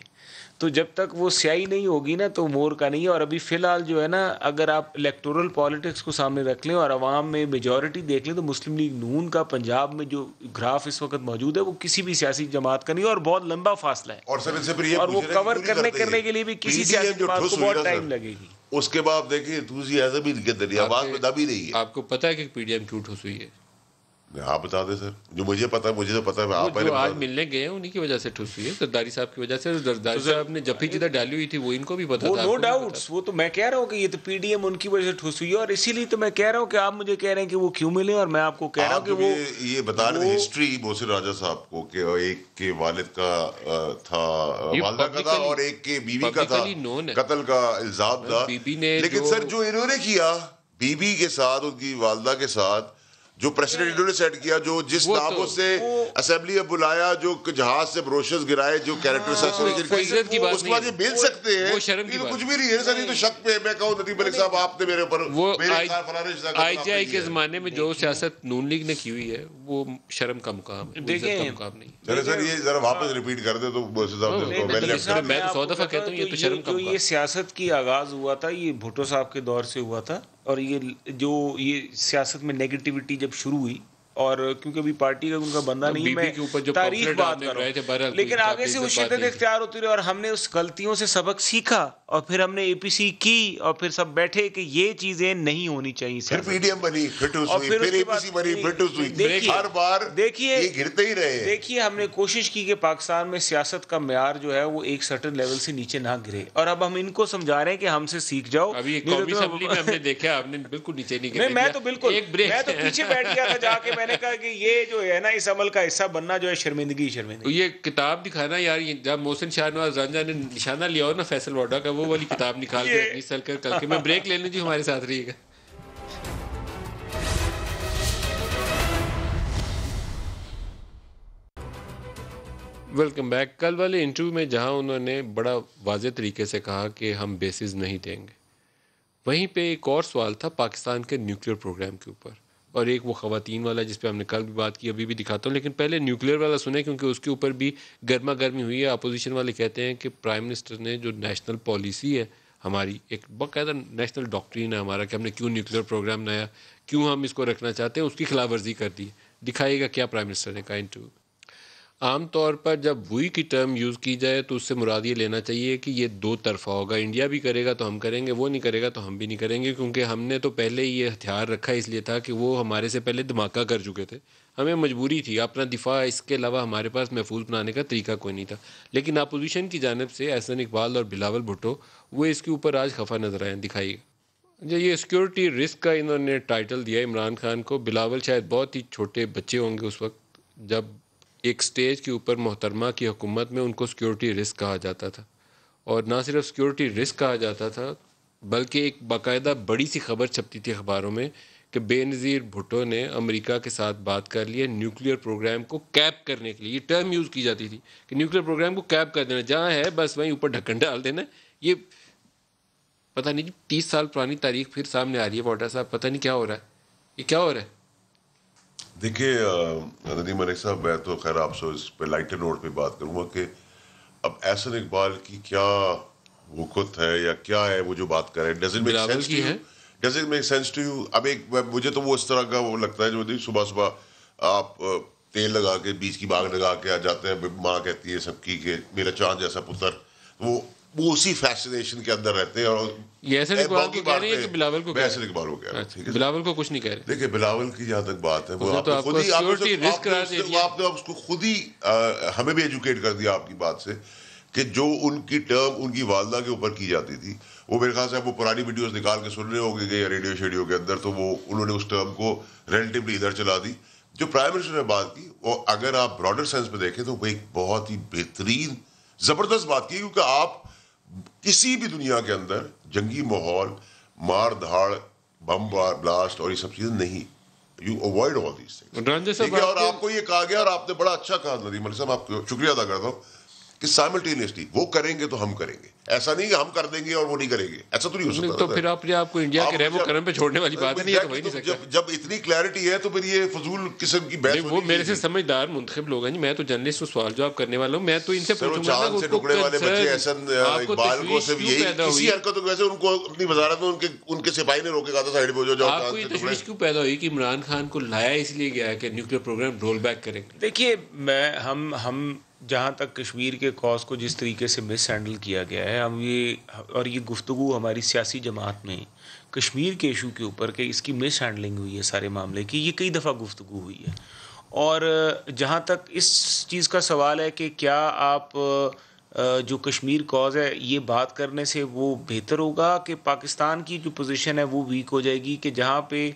تو جب تک وہ سیاہی نہیں ہوگی نا تو مور کا نہیں ہے. اور ابھی فی الحال جو ہے نا اگر آپ الیکٹورل پالیٹکس کو سامنے رکھ لیں اور عوام میں میجورٹی دیکھ لیں تو مسلم لیگ نون کا پنجاب میں جو گراف اس وقت موجود ہے وہ کسی بھی سیاسی جماعت کا نہیں اور بہت لمبا فاصلہ ہے, اور وہ کور کرنے کے لیے بھی کسی سیاسی جماعت کو بہت ٹائم لگے گی. اس کے بعد دیکھیں انتھوزیازم ہی کے دریا آواز میں دب ہی نہیں ہے. آپ کو پتہ ہے کہ پی ڈی ایم ٹوٹ ہوئی ہے؟ آپ بتا دیں سر, جو مجھے پتا ہے, مجھے تو پتا ہے. آپ جو آج ملنے گئے ہیں انہی کی وجہ سے ٹھوس ہوئی ہے, زرداری صاحب کی وجہ سے. زرداری صاحب نے جب ہی جدھر ڈالی ہوئی تھی وہ ان کو بھی پتا تھا. نو ڈاؤٹس, وہ تو میں کہہ رہا ہوں کہ یہ تو پی ڈی ایم ان کی وجہ سے ٹھوس ہوئی ہے, اور اسی لیے تو میں کہہ رہا ہوں کہ آپ مجھے کہہ رہے ہیں کہ وہ کیوں ملے, اور میں آپ کو کہہ رہا ہوں کہ وہ یہ بتا رہے ہسٹری محسن راجہ صاحب کو کہ ایک کے والد کا تھا, والدہ کا تھا, اور ایک کے بیوی کا تھا, قتل کا الزام تھا. لیکن سر جو انہوں نے کیا بیوی کے ساتھ, ان کی والدہ کے ساتھ, جو پریسیڈنٹ انہوں نے سیٹ کیا, جو جس ناموں سے اسمبلی میں بلایا, جو جہاز سے بروشرز گرائے, جو کیریکٹر عزت کی بات اس کے بعد یہ مل سکتے ہیں, وہ شرم کی بات کچھ بھی نہیں ہے سر. یہ تو شک پہ میں کہوں ندیم ملک صاحب آپ نے میرے اوپر وہ آئی جی آئی کے زمانے میں جو سیاست نون لیگ نے کی ہوئی ہے وہ شرم کا مقام ہے, عزت کا مقام نہیں. چلے سر یہ ذرا واپس ریپیٹ کر دیں تو میں تو 100 دفعہ کہتا ہوں یہ تو شرم کا مقام ہے. یہ سیاست کی آغاز ہوا تھا یہ بھٹو صاحب کے دور سے ہوا تھا, اور یہ جو یہ سیاست میں نیگیٹیوٹی جب شروع ہوئی, اور کیونکہ ابھی پارٹی کا ان کا بندہ نہیں, میں تاریخ بات کر رہا ہوں, لیکن آگے سے وہ شدت اختیار ہوتی رہی اور ہم نے اس غلطیوں سے سبق سیکھا, اور پھر ہم نے اے پی سی کی, اور پھر سب بیٹھے کہ یہ چیزیں نہیں ہونی چاہیے. پھر پی ڈی ایم بنی, پھر اے پی سی بنی, پھر ہر بار یہ گرتے ہی رہے. دیکھیے ہم نے کوشش کی کہ پاکستان میں سیاست کا معیار جو ہے وہ ایک سرٹن لیول سے نیچے نہ گرے, اور اب ہم ان کو سمجھا رہے ہیں کہ ہم سے سیکھ جاؤ. ابھی قومی اسمبلی میں ہم نے دیکھا آپ نے بالکل نیچے نہیں گرے. میں تو بالکل میں تو پیچھے بیٹھ گیا تھا جا کے, میں نے کہا کہ یہ جو ہے نا اس عمل کا حصہ بننا جو ہے شرمندگی. یہ کتاب دکھانا یار, جب محسن شاہ نواز رانجھا نے نشانہ لیا ہو نا فیصل واڈا کا, وہ والی کتاب نکال کے رکھنی سل کر کے. میں بریک لے لوں جی, ہمارے ساتھ رہیے گا. Welcome back. کل والے انٹرویو میں جہاں انہوں نے بڑا واضح طریقے سے کہا کہ ہم بیسز نہیں دیں گے, وہیں پہ ایک اور سوال تھا پاکستان کے نیوکلیئر پروگرام کے اوپر, اور ایک وہ خواتین والا جس پہ ہم نے کل بھی بات کی, ابھی بھی دکھاتا ہوں. لیکن پہلے نیوکلیئر والا سنیں کیونکہ اس کے اوپر بھی گرما گرمی ہوئی ہے. اپوزیشن والے کہتے ہیں کہ پرائم منسٹر نے جو نیشنل پالیسی ہے ہماری, ایک باقاعدہ نیشنل ڈاکٹرین ہے ہمارا کہ ہم نے کیوں نیوکلیئر پروگرام بنایا, کیوں ہم اس کو رکھنا چاہتے ہیں, اس کی خلاف ورزی کر دی. دکھائیے گا کیا پرائم منسٹر نے کہا انٹرویو. عام طور پر جب وہی کی ٹرم یوز کی جائے تو اس سے مراد یہ لینا چاہیے کہ یہ دو طرفہ ہوگا. انڈیا بھی کرے گا تو ہم کریں گے, وہ نہیں کرے گا تو ہم بھی نہیں کریں گے, کیونکہ ہم نے تو پہلے یہ ہتھیار رکھا اس لیے تھا کہ وہ ہمارے سے پہلے دھماکہ کر چکے تھے, ہمیں مجبوری تھی اپنا دفاع, اس کے علاوہ ہمارے پاس محفوظ بنانے کا طریقہ کوئی نہیں تھا. لیکن اپوزیشن کی جانب سے احسن اقبال اور بلاول بھٹو وہ اس کے اوپر آج خفا نظر آئے. دکھائیے گا یہ سیکورٹی رسک کا انہوں نے ٹائٹل دیا عمران خان کو. بلاول شاید بہت ہی چھوٹے بچے ہوں گے اس وقت جب ایک سٹیج کے اوپر محترمہ کی حکومت میں ان کو سیکورٹی رسک کہا جاتا تھا, اور نہ صرف سیکورٹی رسک کہا جاتا تھا بلکہ ایک باقاعدہ بڑی سی خبر چھپتی تھی اخباروں میں کہ بے نظیر بھٹو نے امریکہ کے ساتھ بات کر لی ہے نیوکلیئر پروگرام کو کیپ کرنے کے لیے. یہ ٹرم یوز کی جاتی تھی کہ نیوکلیئر پروگرام کو کیپ کر دینا, جہاں ہے بس وہیں اوپر ڈھکن ڈال دینا. یہ پتہ نہیں 30 سال پرانی تاریخ پھر سامنے آ رہی ہے واڈا صاحب, پتہ نہیں کیا ہو رہا ہے, یہ کیا ہو رہا ہے. دیکھیے ندیم ملک صاحب, میں تو خیر آپ سے اس پہ لائٹر نوٹ پہ بات کروں گا کہ اب احسن اقبال کی کیا وقت ہے یا کیا ہے وہ جو بات کر رہے ہیں, doesn't make sense to you. اب ایک مجھے تو وہ اس طرح کا وہ لگتا ہے جو صبح صبح آپ تیل لگا کے بیچ کی باغ لگا کے آ جاتے ہیں, ماں کہتی ہے سب کی کہ میرا چاند جیسا پتر, وہ وہ اسی فیسنیشن کے اندر رہتے ہیں. اور یہ ایسے اقبال کو کہہ رہے ہیں کہ بلاول کو, میں ایسے اقبال کو کہہ رہا ہوں, بلاول کو کچھ نہیں کہہ رہے. دیکھیں بلاول کی جہاں تک بات ہے وہ آپ تو خود ہی آپ نے اس کو خود ہی ہمیں بھی ایجوکیٹ کر دیا آپ کی بات سے کہ جو ان کی ٹرم ان کی والدہ کے اوپر کی جاتی تھی, وہ میرے خیال سے وہ پرانی ویڈیوز نکال کے سن رہے ہوں گے یا ریڈیو شیڈیو کے اندر, تو وہ انہوں نے اس ٹرم کو ریلیٹیولی ادھر چلا دی. جو پرائم منسٹر نے بات کی وہ اگر آپ براڈر سینس میں دیکھیں تو وہ ایک بہت ہی بہترین زبردست بات کی, کیونکہ آپ کسی بھی دنیا کے اندر جنگی ماحول, مار دھاڑ, بم بلاسٹ اور یہ سب چیزیں نہیں, you avoid all these things. اور آپ کو یہ کہا گیا, اور آپ نے بڑا اچھا کہا ندیم علی صاحب, آپ کو شکریہ ادا کرتا ہوں کہ سائملٹینیسلی وہ کریں گے تو ہم کریں گے. ایسا نہیں کہ ہم کر دیں گے اور وہ نہیں کریں گے, ایسا تو نہیں ہو سکتا. تو پھر آپ کو انڈیا کے رحم و کرم پہ چھوڑنے والی بات نہیں ہے, تو وہی نہیں سکتا. جب اتنی کلیئرٹی ہے تو پھر یہ فضول قسم کی بحث. وہ میرے سے سمجھدار منتخب لوگ ہیں, میں تو جرنلسٹ ہوں, سوال جواب کرنے والا ہوں. میں تو ان سے پوچھوں گا چاند سے ٹکڑے والے بچے احسن اقبال کو صرف یہی کسی حرکتوں کی وجہ سے ان کو اپنی وزارت میں ان کے سپاہی نے روکے, کہا تھا سائڈ پہ ہو جاؤ. آپ کو یہ تشویش کیوں پیدا ہوئی کہ عمران خان کو لایا اس لیے گیا کہ نیوکلیر پروگرام رول بیک کریں گے؟ دیکھیے ہم جہاں تک کشمیر کے کاز کو جس طریقے سے مس ہینڈل کیا گیا ہے, ہم یہ گفتگو ہماری سیاسی جماعت میں کشمیر کے ایشو کے اوپر کہ اس کی مس ہینڈلنگ ہوئی ہے سارے معاملے کی, یہ کئی دفعہ گفتگو ہوئی ہے. اور جہاں تک اس چیز کا سوال ہے کہ کیا آپ جو کشمیر کاز ہے یہ بات کرنے سے وہ بہتر ہوگا کہ پاکستان کی جو پوزیشن ہے وہ ویک ہو جائے گی, کہ جہاں پہ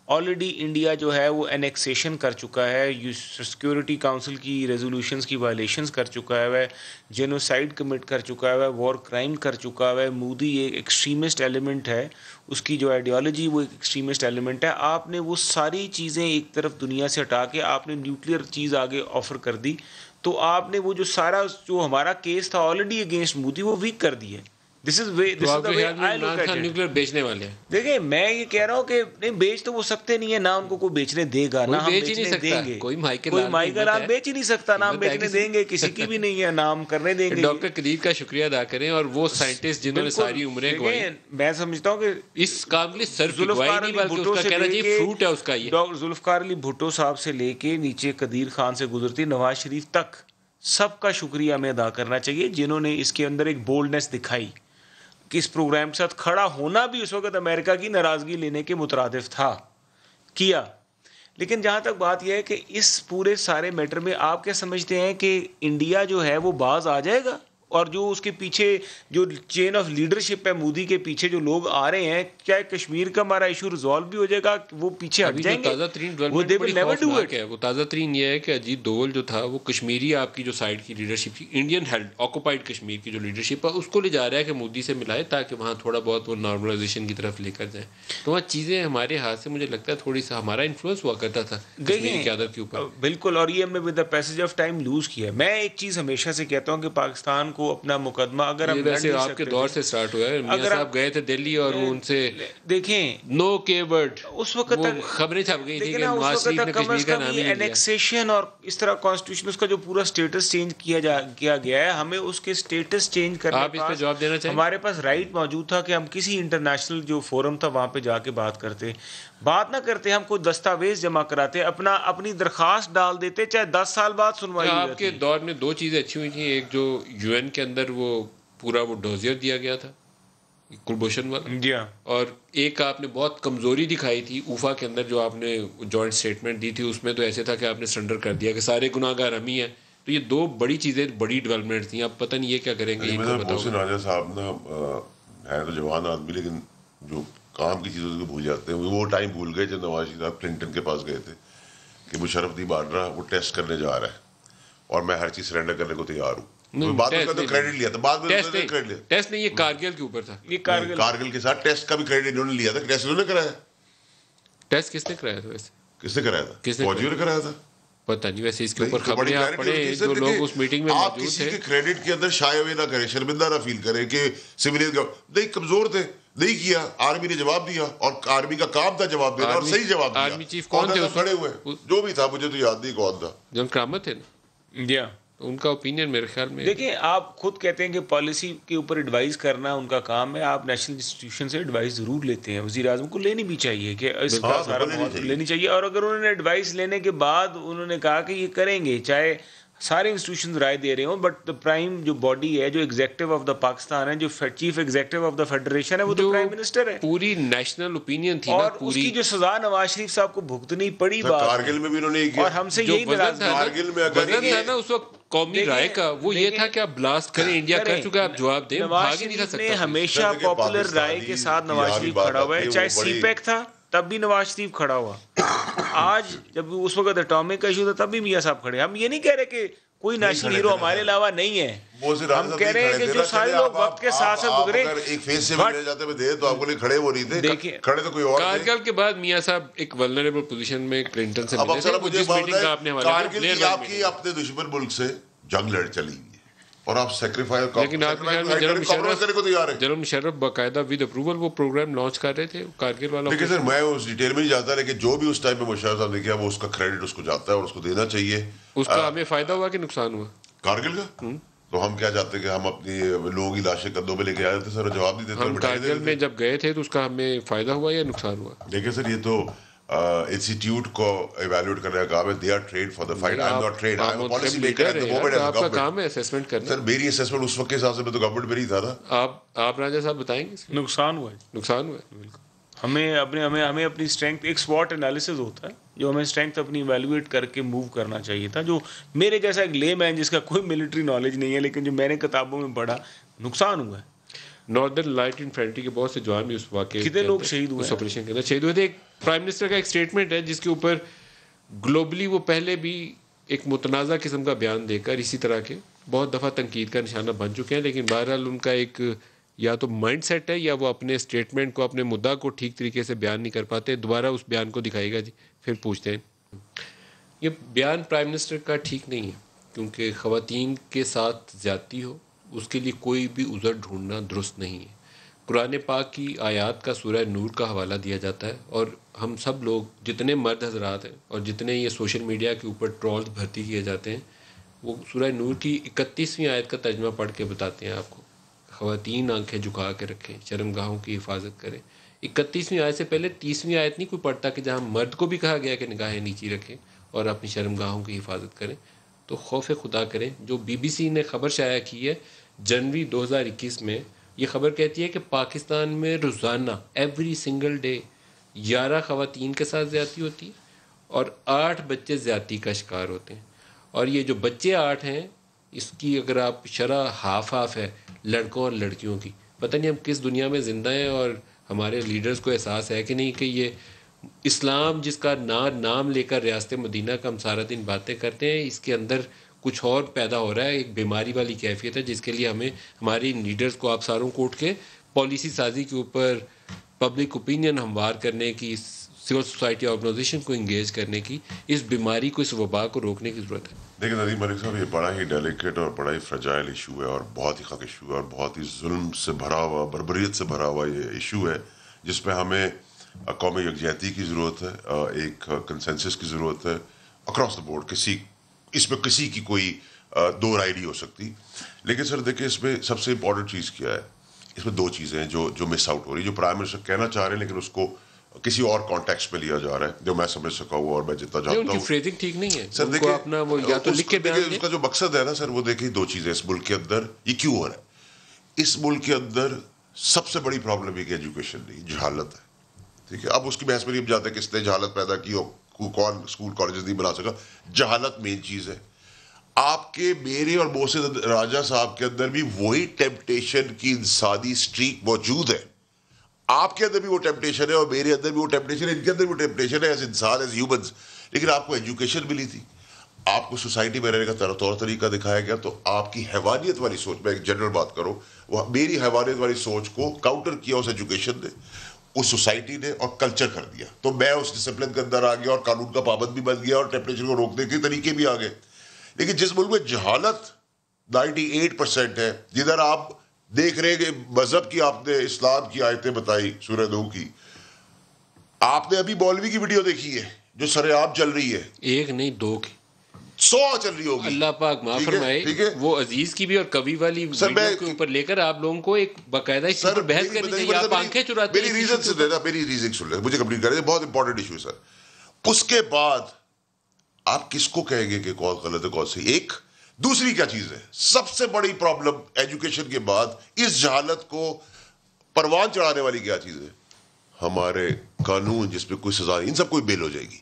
آلریڈی انڈیا جو ہے وہ انیکسیشن کر چکا ہے, سیکیورٹی کاؤنسل کی ریزولوشنز کی وائلیشنز کر چکا ہے, جینوسائیڈ کمٹ کر چکا ہے, وار کرائم کر چکا ہے. مودی ایک ایکسٹریمسٹ ایلیمنٹ ہے, اس کی جو آئیڈیالوجی وہ ایک ایکسٹریمسٹ ایلیمنٹ ہے. آپ نے وہ ساری چیزیں ایک طرف دنیا سے ہٹا کے آپ نے نیوکلیر چیز آگے آفر کر دی, تو آپ نے وہ جو سارا جو ہمارا کیس تھا آلریڈی اگینسٹ مودی وہ ویک کر دی ہے. بیچنے والے ہیں. دیکھیں میں یہ کہہ رہا ہوں کہ نہیں, بیچ تو وہ سکتے نہیں ہے, نہ ان کو کوئی بیچنے دے گا, نہ ہم بیچنے دیں گے. کوئی مائیکل آپ بیچ ہی نہیں سکتا, نہ ہم بیچنے دیں گے, کسی کی بھی نہیں ہے, نہ ہم کرنے دیں گے. ڈاکٹر قدیر کا شکریہ ادا کریں, اور وہ سائنٹسٹ جنہوں نے ساری عمریں گوائی, میں سمجھتا ہوں کہ اس کام کے لیے صرف گواہی نہیں بلکہ اس کا کہنا چاہیے فروٹ ہے اس کا. یہ ڈاکٹر ذوالفقار علی بھٹو صاحب سے لے کے نیچے قدیر خان سے گزرتی نواز شریف تک سب کا شکریہ ہمیں ادا کرنا چاہیے, جنہوں نے اس کے اندر ایک بولڈنس دکھائی کہ اس پروگرام کے ساتھ کھڑا ہونا بھی اس وقت امریکہ کی ناراضگی لینے کے مترادف تھا, کیا. لیکن جہاں تک بات یہ ہے کہ اس پورے سارے میٹر میں آپ کیا سمجھتے ہیں کہ انڈیا جو ہے وہ باز آ جائے گا, اور جو اس کے پیچھے جو چین آف لیڈرشپ ہے مودی کے پیچھے جو لوگ آ رہے ہیں, کیا کشمیر کا ہمارا ایشو ریزالو بھی ہو جائے گا, وہ پیچھے ہٹ جائیں گے؟ تازہ ترین ڈیولپمنٹ بڑی خوفناک ہے. وہ تازہ ترین یہ ہے کہ اجیت دوول جو تھا وہ کشمیری آپ کی جو سائڈ کی لیڈرشپ تھی, انڈین ہیلڈ آکوپائڈ کشمیر کی جو لیڈرشپ ہے, اس کو لے جا رہا ہے کہ مودی سے ملائے تاکہ وہاں تھوڑا بہت وہ نارملائزیشن کی طرف لے کر جائیں. تو وہاں چیزیں ہمارے ہاتھ سے مجھے لگتا ہے تھوڑی سا ہمارا انفلوئنس ہوا کرتا تھا کشمیر کی قیادت کے اوپر. بالکل, اور یہ ہم نے with the passage of time lose کیا. میں ایک چیز ہمیشہ سے کہتا ہوں کہ پاکستان کو اپنا مقدمہ اگر ہم ویسے آپ کے دور سے سٹارٹ ہوا ہے, میاں صاحب گئے تھے دلی اور ان سے دیکھیں نو کے ورڈ اس وقت تک خبریں چھپ گئی تھی کہ نواز شریف نے کشمیر کا نام ہی نہیں لیا. انیکسیشن اور اس طرح کانسٹیٹیوشن اس کا جو پورا سٹیٹس چینج کیا گیا ہے, ہمیں اس کے سٹیٹس چینج کرنے آپ اس پہ جواب دینا چاہیں. ہمارے پاس رائٹ موجود تھا کہ ہم کسی انٹرنیشنل جو فورم تھا وہاں پہ جا کے بات کرتے, بات نہ کرتے, ہم کوئی دستاویز جمع کراتے, اپنی درخواست ڈال دیتے, چاہے 10 سال بعد سنوائی. آپ کے دور میں 2 چیزیں اچھی ہوئی تھیں, ایک جو یو این کے اندر وہ پورا وہ ڈوزیئر دیا گیا تھا کلبھوشن والا, اور ایک آپ نے بہت کمزوری دکھائی تھی اوفا کے اندر جو آپ نے جوائنٹ اسٹیٹمنٹ دی تھی, اس میں تو ایسے تھا کہ آپ نے سرنڈر کر دیا کہ سارے گناہ گار ہم ہی ہیں. تو یہ 2 بڑی چیزیں, بڑی ڈیولپمنٹ تھیں. اب پتہ نہیں یہ کیا کریں گے. محسن راجہ صاحب نا ہے تو جوان آدمی, لیکن جو کام کی چیزوں کو بھول جاتے ہیں. وہ ٹائم بھول گئے جب نواز شریف صاحب کلنٹن کے پاس گئے تھے کہ مشرف نہیں بانٹ رہا, وہ ٹیسٹ کرنے جا رہا ہے اور میں ہر چیز سرنڈر کرنے کو تیار ہوں. کریڈٹ لیا تھا بعد میں, ٹیسٹ نہیں, یہ کارگل کے اوپر تھا. یہ کارگل کے ساتھ ٹیسٹ کا بھی کریڈٹ انہوں نے لیا تھا. ٹیسٹ انہوں نے کرایا. ٹیسٹ کس نے کرایا تھا ویسے؟ کس نے کرایا تھا؟ فوجیوں نے کرایا تھا. پتہ نہیں, ویسے اس کے اوپر خبریں آپ پڑھیں جو لوگ اس میٹنگ میں موجود تھے. آپ کسی کے کریڈٹ کے اندر شائع ہوئے نہ کریں, شرمندہ نہ فیل کریں کہ سویلین نہیں, کمزور تھے, نہیں کیا. آرمی نے جواب دیا, اور آرمی کا کام تھا جواب دینا, اور صحیح جواب دیا. آرمی چیف کون تھے کھڑے ہوئے, جو بھی تھا مجھے تو یاد نہیں کون تھا. جن کرامت تھے نا, ان کا اوپینین میرے خیال میں. دیکھیں آپ خود کہتے ہیں کہ پالیسی کے اوپر ایڈوائز کرنا ان کا کام ہے, آپ نیشنل انسٹیٹیوشن سے ایڈوائز ضرور لیتے ہیں, وزیر اعظم کو لینی بھی چاہیے کہ اس کا سارا لینی چاہیے. اور اگر انہوں نے ایڈوائز لینے کے بعد انہوں نے کہا کہ یہ کریں گے, چاہے سارے انسٹیٹیوشن رائے دے رہے ہوں, بٹ دا پرائم جو باڈی ہے, جو ایگزیکٹو آف دا پاکستان ہے, جو chief executive of the federation ہے, وہ تو پرائم منسٹر ہے. پوری نیشنل اوپینین تھی اور اس کی جو سزا نواز شریف صاحب کو بھگتنی پڑی بات, کارگل میں بھی انہوں نے کیا, اور ہم سے یہی ناراض کارگل میں اگر تھا نا اس وقت قومی رائے کا, وہ یہ تھا کہ آپ بلاسٹ کریں, انڈیا کر چکا, آپ جواب دیں. نواز شریف نے ہمیشہ پاپولر رائے کے ساتھ نواز شریف کھڑا ہوا ہے, چاہے سی پیک تھا تب بھی نواز شریف کھڑا ہوا, آج جب اس وقت اٹامک کا ایشو تھا تب بھی میاں صاحب کھڑے. ہم یہ نہیں کہہ رہے کہ کوئی نیشنل ہیرو ہمارے علاوہ نہیں ہے, ہم کہہ رہے ہیں کہ جو سارے لوگ وقت کے ساتھ ساتھ گزرے, ایک فیس سے ملے جاتے ہوئے تو آپ کو لیے کھڑے وہ نہیں تھے, دیکھیں کھڑے تو کوئی اور تھے. کارگل کے بعد میاں صاحب ایک ولنریبل پوزیشن میں کلنٹن سے اب ملے اکثر مجھے بات ہے کارگل کی آپ تھے. کی اپنے دشمن ملک سے جنگ لڑ چلی ہوئی ہے اور آپ سیکریفائس لیکن آپ کرنے کو تیار ہیں. جنرل مشرف باقاعدہ ود اپروول وہ پروگرام لانچ کر رہے تھے کارگل والا. لیکن سر میں اس ڈیٹیل میں نہیں جاتا, لیکن جو بھی اس ٹائم میں مشرف صاحب نے کیا وہ اس کا کریڈٹ اس کو جاتا ہے اور اس کو دینا چاہیے. اس کا ہمیں فائدہ ہوا کہ نقصان ہوا کارگل کا؟ تو ہم کیا چاہتے ہیں کہ ہم اپنی لوگوں کی لاشیں کندھوں پہ لے کے آئے تھے سر, جواب نہیں دیتے. ہم کارگل میں جب گئے تھے تو اس کا ہمیں فائدہ ہوا یا نقصان ہوا؟ دیکھیں سر یہ تو انسٹیٹیوٹ کو ایویلویٹ کرنے کا کام ہے. They are trained for the fight, I'm not trained, I'm policy maker at the moment. آپ کا کام ہے اسیسمنٹ کرنا. سر میری اسیسمنٹ اس وقت کے حساب سے میں تو گورنمنٹ میں نہیں تھا نا. آپ راجہ صاحب بتائیں گے. نقصان ہوا ہے, نقصان ہوا ہے بالکل. ہمیں اپنی اسٹرینتھ, ایک SWOT انالیسز ہوتا ہے جو ہمیں اسٹرینتھ اپنی ایویلویٹ کر کے موو کرنا چاہیے تھا. جو میرے جیسا ایک لے مین جس کا کوئی ملٹری نالج نہیں ہے, لیکن جو میں نے کتابوں میں پڑھا, نقصان ہوا ہے. ناردرن لائٹ انفینٹری کے بہت سے جوان بھی اس واقعے کتنے لوگ شہید ہوئے, اس آپریشن کے اندر شہید ہوئے تھے. ایک پرائم منسٹر کا ایک اسٹیٹمنٹ ہے جس کے اوپر گلوبلی وہ پہلے بھی ایک متنازع قسم کا بیان دے کر اسی طرح کے بہت دفعہ تنقید کا نشانہ بن چکے ہیں, لیکن بہرحال ان کا ایک یا تو مائنڈ سیٹ ہے یا وہ اپنے اسٹیٹمنٹ کو, اپنے مدعا کو ٹھیک طریقے سے بیان نہیں کر پاتے. دوبارہ اس بیان کو دکھائے گا جی, پھر پوچھتے ہیں. یہ بیان پرائم منسٹر کا ٹھیک نہیں ہے, کیونکہ خواتین کے ساتھ زیادتی ہو اس کے لیے کوئی بھی عذر ڈھونڈنا درست نہیں ہے. قرآن پاک کی آیات کا سورہ نور کا حوالہ دیا جاتا ہے, اور ہم سب لوگ جتنے مرد حضرات ہیں اور جتنے یہ سوشل میڈیا کے اوپر ٹرولز بھرتی کیے جاتے ہیں, وہ سورہ نور کی 31ویں آیت کا ترجمہ پڑھ کے بتاتے ہیں آپ کو, خواتین آنکھیں جھکا کے رکھیں, شرمگاہوں کی حفاظت کریں. 31ویں آیت سے پہلے 30ویں آیت نہیں کوئی پڑھتا کہ جہاں مرد کو بھی کہا گیا کہ نگاہیں نیچی رکھیں اور اپنی شرمگاہوں کی حفاظت کریں. تو خوف خدا کریں. جو BBC نے خبر شائع کی ہے جنوری 2021 میں, یہ خبر کہتی ہے کہ پاکستان میں روزانہ ایوری سنگل ڈے 11 خواتین کے ساتھ زیادتی ہوتی ہے اور 8 بچے زیادتی کا شکار ہوتے ہیں. اور یہ جو بچے 8 ہیں اس کی اگر آپ شرح ہاف ہے لڑکوں اور لڑکیوں کی, پتہ نہیں ہم کس دنیا میں زندہ ہیں, اور ہمارے لیڈرز کو احساس ہے کہ نہیں کہ یہ اسلام جس کا نام لے کر ریاست مدینہ کا ہم سارا دن باتیں کرتے ہیں, اس کے اندر کچھ اور پیدا ہو رہا ہے, ایک بیماری والی کیفیت ہے جس کے لیے ہمیں ہماری لیڈرز کو آپ ساروں کو اٹھ کے پالیسی سازی کے اوپر پبلک اوپینین ہموار کرنے کی, سول سوسائٹی آرگنائزیشن کو انگیج کرنے کی, اس بیماری کو, اس وبا کو روکنے کی ضرورت ہے. دیکھیں ندیم ملک صاحب, یہ بڑا ہی ڈیلیکیٹ اور بڑا ہی فرجائل ایشو ہے اور بہت ہی خاک ایشو ہے اور بہت ہی ظلم سے بھرا ہوا, بربریت سے بھرا ہوا یہ ایشو ہے جس پہ ہمیں قومی یکجہتی کی ضرورت ہے, ایک کنسنسس کی ضرورت ہے اکراس دا بورڈ. اس میں کسی کی کوئی دو رائے نہیں ہو سکتی. لیکن سر دیکھیں اس میں سب سے امپورٹنٹ چیز کیا ہے, اس میں 2 چیزیں ہیں جو مس آؤٹ ہو رہی ہے, جو پرائم منسٹر کہنا چاہ رہے ہیں لیکن اس کو کسی اور کانٹیکسٹ میں لیا جا رہا ہے, جو میں سمجھ سکا ہوں اور میں جتنا جانتا ہوں. فریزنگ ٹھیک نہیں ہے سر. دیکھیں اپنا وہ یا تو لکھ کے بیان دیں. اس کا جو مقصد ہے نا سر, وہ دیکھیں 2 چیزیں اس ملک کے اندر یہ کیوں ہو رہا ہے. اس ملک کے اندر سب سے بڑی پرابلم یہ کہ ایجوکیشن نہیں, جہالت ہے. ٹھیک ہے, اب اس کی بحث میں نہیں جاتے کہ کس نے جہالت پیدا کی ہو, کون اسکول کالجز نہیں بنا سکا. جہالت مین چیز ہے. آپ کے, میرے اور محسن راجہ صاحب کے اندر بھی وہی ٹیمپٹیشن کی انسانی اسٹریک موجود ہے. آپ کے اندر بھی وہ ٹیمپٹیشن ہے اور میرے اندر بھی وہ ٹیمپٹیشن ہے, ان کے اندر بھی وہ ٹیمپٹیشن ہے ایز انسان, ایز ہیومنز. لیکن آپ کو ایجوکیشن ملی تھی, آپ کو سوسائٹی میں رہنے کا طور طریقہ دکھایا گیا, تو آپ کی حیوانیت والی سوچ, میں ایک جنرل بات کروں, وہ میری حیوانیت والی سوچ کو کاؤنٹر کیا اس ایجوکیشن نے, اس سوسائٹی نے, اور کلچر کر دیا. تو میں اس ڈسپلن کے اندر آ گیا اور قانون کا پابند بھی بن گیا اور ٹیمپٹیشن کو روکنے کے طریقے بھی آ گئے. لیکن جس ملک میں جہالت 98% ہے, جدھر آپ دیکھ رہے کہ مذہب کی, آپ نے اسلام کی آیتیں بتائی سورہ نور کی, آپ نے ابھی مولوی کی ویڈیو دیکھی ہے جو سرعام چل رہی ہے, 1 نہیں 2 کی 100 چل رہی ہوگی. اللہ پاک معاف فرمائے, وہ عزیز کی بھی اور کبھی والی ویڈیو کے اوپر لے کر آپ لوگوں کو ایک باقاعدہ بحث کرنی چاہیے. آپ آنکھیں چراتے ہیں. میری ریزن سے دینا, میری ریزن سن لیں, مجھے کمپلیٹ کریں, بہت امپورٹنٹ ایشو ہے سر. اس کے بعد آپ کس کو کہیں گے کہ کون غلط ہے کون صحیح. ایک دوسری کیا چیز ہے سب سے بڑی پرابلم ایجوکیشن کے بعد اس جہالت کو پروان چڑھانے والی کیا چیز ہے؟ ہمارے قانون جس پہ کوئی سزا نہیں, ان سب کوئی بیل ہو جائے گی.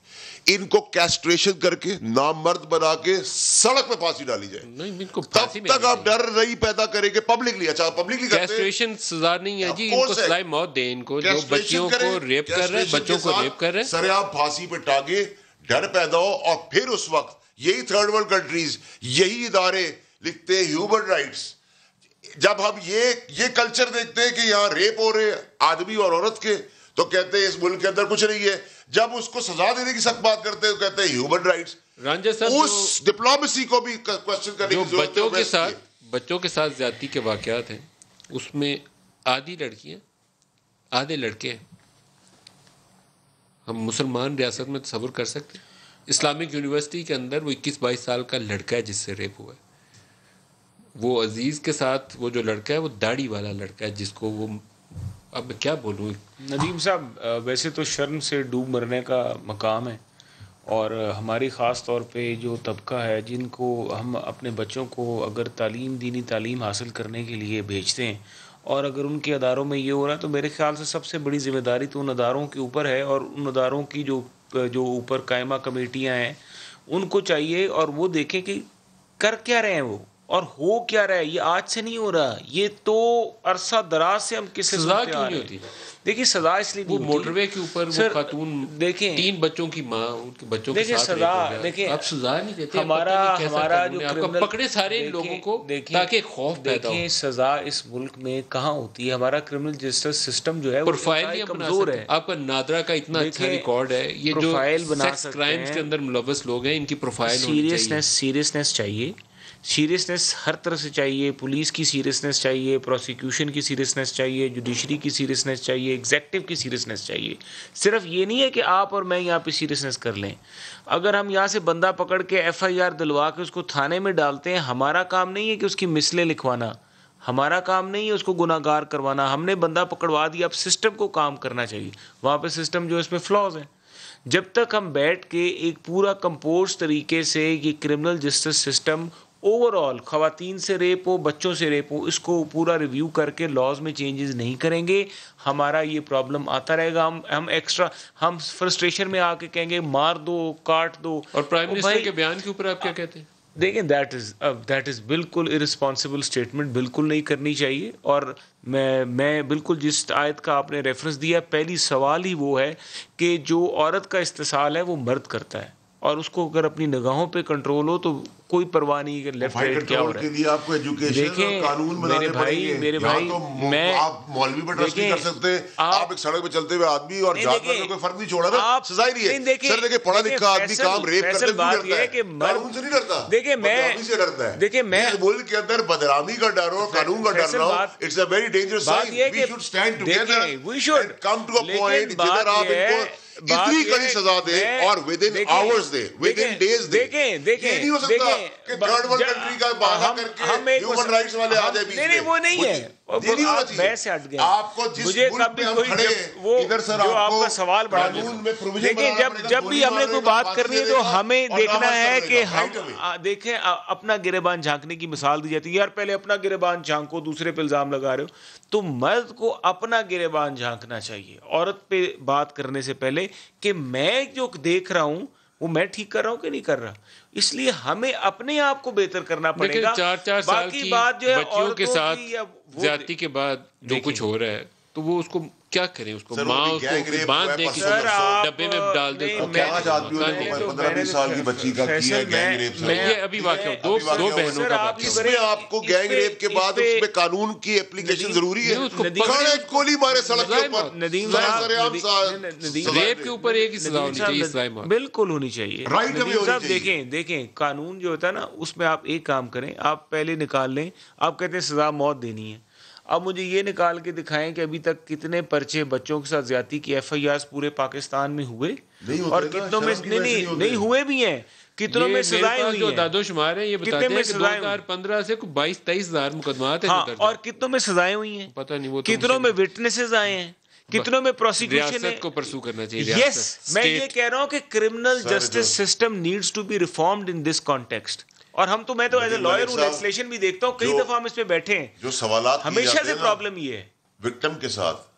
ان کو کیسٹریشن کر کے نامرد بنا کے سڑک پہ پھانسی ڈالی جائے, تب تک آپ ڈر نہیں پیدا کریں گے پبلکلی. اچھا پبلکلی کیسٹریشن سزا نہیں ہے جی, ان کو سزائے موت دیں, ان کو جو بچیوں کو ریپ کر رہے ہیں, بچوں کو ریپ کر رہے ہیں, سر آپ پھانسی پہ ٹانگے, ڈر پیدا ہو. اور پھر اس وقت یہی تھرڈ ورلڈ کنٹریز, یہی ادارے لکھتے ہیں ہیومن رائٹس. جب ہم یہ کلچر دیکھتے ہیں کہ یہاں ریپ ہو رہے ہیں آدمی اور عورت کے, تو کہتے ہیں اس ملک کے اندر کچھ نہیں ہے. جب اس کو سزا دینے کی سخت بات کرتے ہیں تو کہتے ہیں ہیومن رائٹس. رانجھا صاحب اس ڈپلومیسی کو بھی کوسچن کرنے کی ضرورت ہے. بچوں کے ساتھ زیادتی کے واقعات ہیں, اس میں آدھی لڑکیاں آدھے لڑکے ہیں. ہم مسلمان ریاست میں تصور کر سکتے ہیں اسلامک یونیورسٹی کے اندر وہ 21-22 سال کا لڑکا ہے جس سے ریپ ہوا ہے. وہ عزیز کے ساتھ وہ جو لڑکا ہے وہ داڑھی والا لڑکا ہے جس کو وہ, اب کیا بولوں. ندیم صاحب ویسے تو شرم سے ڈوب مرنے کا مقام ہے, اور ہماری خاص طور پہ جو طبقہ ہے جن کو ہم اپنے بچوں کو اگر دینی تعلیم حاصل کرنے کے لیے بھیجتے ہیں, اور اگر ان کے اداروں میں یہ ہو رہا ہے, تو میرے خیال سے سب سے بڑی ذمہ داری تو ان اداروں کے اوپر ہے, اور ان اداروں کی جو اوپر قائمہ کمیٹیاں ہیں ان کو چاہیے, اور وہ دیکھیں کہ کر کیا رہے ہیں وہ اور ہو کیا رہا ہے. یہ آج سے نہیں ہو رہا, یہ تو عرصہ دراز سے ہم کس سے سزا کیوں نہیں ہوتی؟ دیکھیے سزا اس لیے وہ موٹر وے کے اوپر وہ خاتون دیکھیں 3 بچوں کی ماں ان کے بچوں کے ساتھ سزا دیکھیں, اب سزا نہیں دیتے. ہمارا جو آپ کا پکڑے سارے لوگوں کو تاکہ خوف پیدا ہو. سزا اس ملک میں کہاں ہوتی ہے؟ ہمارا کرمنل جسٹس سسٹم جو ہے وہ پروفائل نہیں کمزور ہے. آپ کا نادرا کا اتنا اچھا ریکارڈ ہے, یہ جو سیکس کرائمز کے اندر ملوث لوگ ہیں ان کی پروفائل ہونی چاہیے. سیریسنس چاہیے, سیریسنس ہر طرف سے چاہیے. پولیس کی سیریسنس چاہیے, پروسیکیوشن کی سیریسنس چاہیے, جوڈیشری کی سیریسنس چاہیے, ایگزیکٹو کی سیریسنس چاہیے. صرف یہ نہیں ہے کہ آپ اور میں یہاں پہ سیریسنس کر لیں. اگر ہم یہاں سے بندہ پکڑ کے FIR دلوا کے اس کو تھانے میں ڈالتے ہیں, ہمارا کام نہیں ہے کہ اس کی مثلیں لکھوانا, ہمارا کام نہیں ہے اس کو گناہ گار کروانا. ہم نے بندہ پکڑوا دیا, اب سسٹم کو کام کرنا چاہیے. وہاں پہ سسٹم جو اس میں فلاز ہیں. جب تک ہم بیٹھ کے ایک پورا کمپوز طریقے سے یہ criminal justice system over all, خواتین سے ریپ ہو, بچوں سے ریپ ہو, اس کو پورا ریویو کر کے لاز میں چینجز نہیں کریں گے, ہمارا یہ پرابلم آتا رہے گا. ہم فرسٹریشن میں آ کے کہیں گے مار دو, کاٹ دو. اور پرائم منسٹر کے بیان کے اوپر آپ کیا کہتے ہیں؟ دیکھیں دیٹ از بالکل ارسپانسبل اسٹیٹمنٹ, بالکل نہیں کرنی چاہیے. اور میں بالکل جس آیت کا آپ نے ریفرنس دیا, پہلی سوال ہی وہ ہے کہ جو عورت کا استحصال ہے وہ مرد کرتا ہے, اور اس کو اگر اپنی نگاہوں پہ کنٹرول ہو تو کوئی پرواہ نہیں کہ لیفٹ رائٹ کیا ہو رہا ہے. کے لیے آپ کو ایجوکیشن اور قانون بنانے پڑیں گے. میرے بھائی میں آپ مولوی پر ٹرسٹ نہیں کر سکتے, آپ ایک سڑک پہ چلتے ہوئے آدمی اور جانور میں کوئی فرق نہیں چھوڑا نا, سزا ہی نہیں ہے. سر دیکھیں پڑھا لکھا آدمی کام ریپ کرتے کیوں ڈرتا ہے؟ قانون سے نہیں ڈرتا, بدنامی سے ڈرتا ہے. دیکھیں میں ملک کے اندر بدنامی کا ڈر ہو, قانون کا ڈر نہ ہو, it's a very dangerous sign. We should stand together and come to a point جدھر آپ ان کو اتنی کڑی سزا دے اور ود ان آورز دے, ود ان ڈیز دے. یہ نہیں ہو سکتا کہ تھرڈ ورلڈ کنٹری کا بہانہ کر کے ہیومن رائٹس والے آ جائے بیچ میں. نہیں وہ نہیں ہے, میں سے ہٹ گیا. آپ کو جس ملک میں ہم کھڑے ہیں ادھر سر آپ کو سوال بڑھا قانون میں پروویژن دیکھیں, جب بھی ہم نے کوئی بات کرنی ہے تو ہمیں دیکھنا ہے کہ ہم دیکھیں اپنا گریبان جھانکنے کی مثال دی جاتی ہے. یار پہلے اپنا گریبان جھانکو, دوسرے پہ الزام لگا رہے ہو. تو مرد کو اپنا گریبان جھانکنا چاہیے عورت پہ بات کرنے سے پہلے, کہ میں جو دیکھ رہا ہوں وہ میں ٹھیک کر رہا ہوں کہ نہیں کر رہا. اس لیے ہمیں اپنے آپ کو بہتر کرنا پڑے گا. 4 سال کی بچیوں کے ساتھ زیادتی کے بعد جو کچھ ہو رہا ہے تو وہ اس کو کیا کریں, اس کو ماں اس کو باندھ دے, کسی ڈبے میں ڈال دے. 15-20 سال کی بچی کا کیا گینگ ریپ, یہ ابھی واقعہ دو بہنوں کا واقعہ. اس میں آپ کو گینگ ریپ کے بعد اس میں قانون کی اپلیکیشن ضروری ہے. گولی مارے سڑک کے اوپر, ریپ کے اوپر ایک ہی سزا ہونی چاہیے اسلام میں, بالکل ہونی چاہیے. دیکھیں قانون جو ہوتا ہے نا, اس میں آپ ایک کام کریں, آپ پہلے نکال لیں. آپ کہتے ہیں سزا موت دینی ہے, اب مجھے یہ نکال کے دکھائیں کہ ابھی تک کتنے پرچے بچوں کے ساتھ زیادتی کی FIRs پورے پاکستان میں ہوئے, اور کتنوں میں نہیں ہوئے بھی ہیں, کتنوں میں سزائیں ہوئی ہیں. جو دادو شمار ہیں یہ بتاتے ہیں کہ 2015 سے 22-23 ہزار مقدمات ہیں, اور کتنوں میں سزائیں ہوئی ہیں, پتہ نہیں, وہ کتنوں میں وٹنسز آئے ہیں, کتنوں میں پروسیکیوشن ریاست کو پرسو کرنا چاہیے. یس, میں یہ کہہ رہا ہوں کہ criminal justice system needs to be reformed in this context. اور ہم تو میں تو ایز اے لائر ہوں لیجسلیشن بھی دیکھتا ہوں کئی دفعہ ہم اس پہ بیٹھے ہیں جو سوالات ہمیشہ سے پرابلم یہ ہے وکٹم کے ساتھ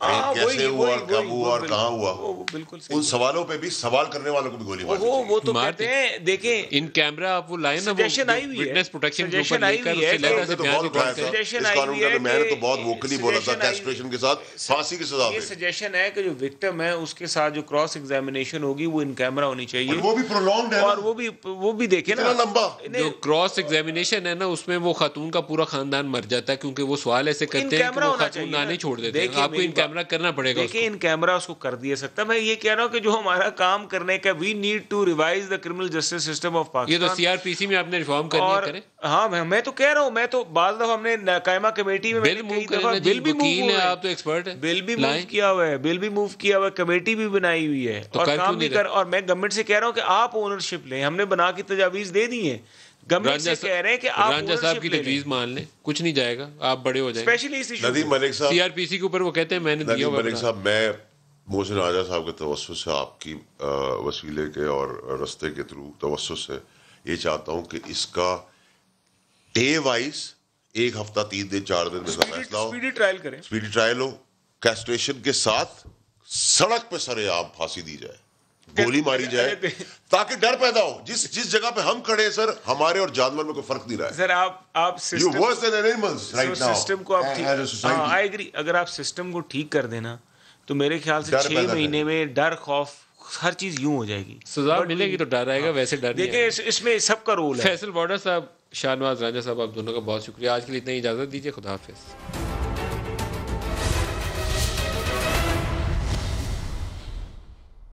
کیسے ہوا اور کب ہوا اور کہاں ہوا بالکل ان سوالوں پہ بھی سوال کرنے والوں کو بھی گولی مار وہ تو کہتے ہیں دیکھیں ان کیمرہ آپ وہ لائن سجیشن آئی ہوئی ہے وٹنس پروٹیکشن کے اوپر سجیشن لے آئی کر ہوئی اس ہے سے لہذا سے بیان اٹھایا کرتے ہیں تھا اس قانون کا میں نے تو بہت ووکلی بولا تھا کیسٹریشن کے ساتھ پھانسی کی سزا یہ سجیشن ہے کہ جو وکٹم ہے اس کے ساتھ جو کراس ایگزامینیشن ہوگی وہ ان کیمرہ ہونی چاہیے وہ بھی پرولونگڈ ہے اور وہ بھی دیکھیں نا لمبا جو کراس ایگزامینیشن ہے نا اس میں وہ خاتون کا پورا خاندان مر جاتا ہے کیونکہ وہ سوال ایسے کرتے ہیں کہ وہ خاتون نہ نہیں چھوڑ دیتے آپ کو ان کیمرہ کرنا پڑے گا دیکھیں ان کیمرہ اس کو کر دیا سکتا میں یہ کہہ رہا ہوں کہ جو ہمارا کام کرنے کا we need to revise the criminal justice system of Pakistan یہ تو سی آر پی سی میں آپ نے ریفارم کرنی ہے کریں ہاں میں تو کہہ رہا ہوں میں تو بعض دفعہ ہم نے قائمہ کمیٹی میں بل موو کرنا جی وکیل ہیں آپ تو ایکسپرٹ ہیں بل بھی موو کیا ہوا ہے بل بھی موو کیا ہوا ہے کمیٹی بھی بنائی ہوئی ہے اور کام بھی کر اور میں گورنمنٹ سے کہہ رہا ہوں کہ آپ اونرشپ لیں ہم نے بنا کی تجاویز دے دی ہیں گورنمنٹ سے کہہ رہے ہیں کہ آپ رانجھا صاحب کی تجویز مان لیں کچھ نہیں جائے گا آپ بڑے ہو جائیں اسپیشلی اس ایشو ندیم ملک صاحب سی آر پی سی کے اوپر وہ کہتے ہیں میں نے دیا ندیم ملک صاحب میں محسن راجہ صاحب کے توسط سے آپ کی وسیلے کے اور رستے کے تھرو توسط سے یہ چاہتا ہوں کہ اس کا ڈے وائز 1 ہفتہ 3 دن 4 دن میں فیصلہ ہو اسپیڈی ٹرائل کریں اسپیڈی ٹرائل ہو کیسٹریشن کے ساتھ سڑک پہ سرے عام پھانسی دی جائے گولی ماری جائے تاکہ ڈر پیدا ہو جس جگہ پہ ہم کھڑے ہیں سر ہمارے اور جانور میں کوئی فرق نہیں رہا ہے سر آپ سسٹم کو آپ ایگری اگر آپ سسٹم کو ٹھیک کر دینا تو میرے خیال سے 6 مہینے میں ڈر خوف ہر چیز یوں ہو جائے گی سزا ملے گی تو ڈر آئے گا ویسے ڈر دیکھیں اس میں سب کا رول ہے فیصل بارڈر صاحب شاہ نواز رانجھا صاحب آپ دونوں کا بہت شکریہ آج کے لیے اتنا ہی اجازت دیجیے خدا حافظ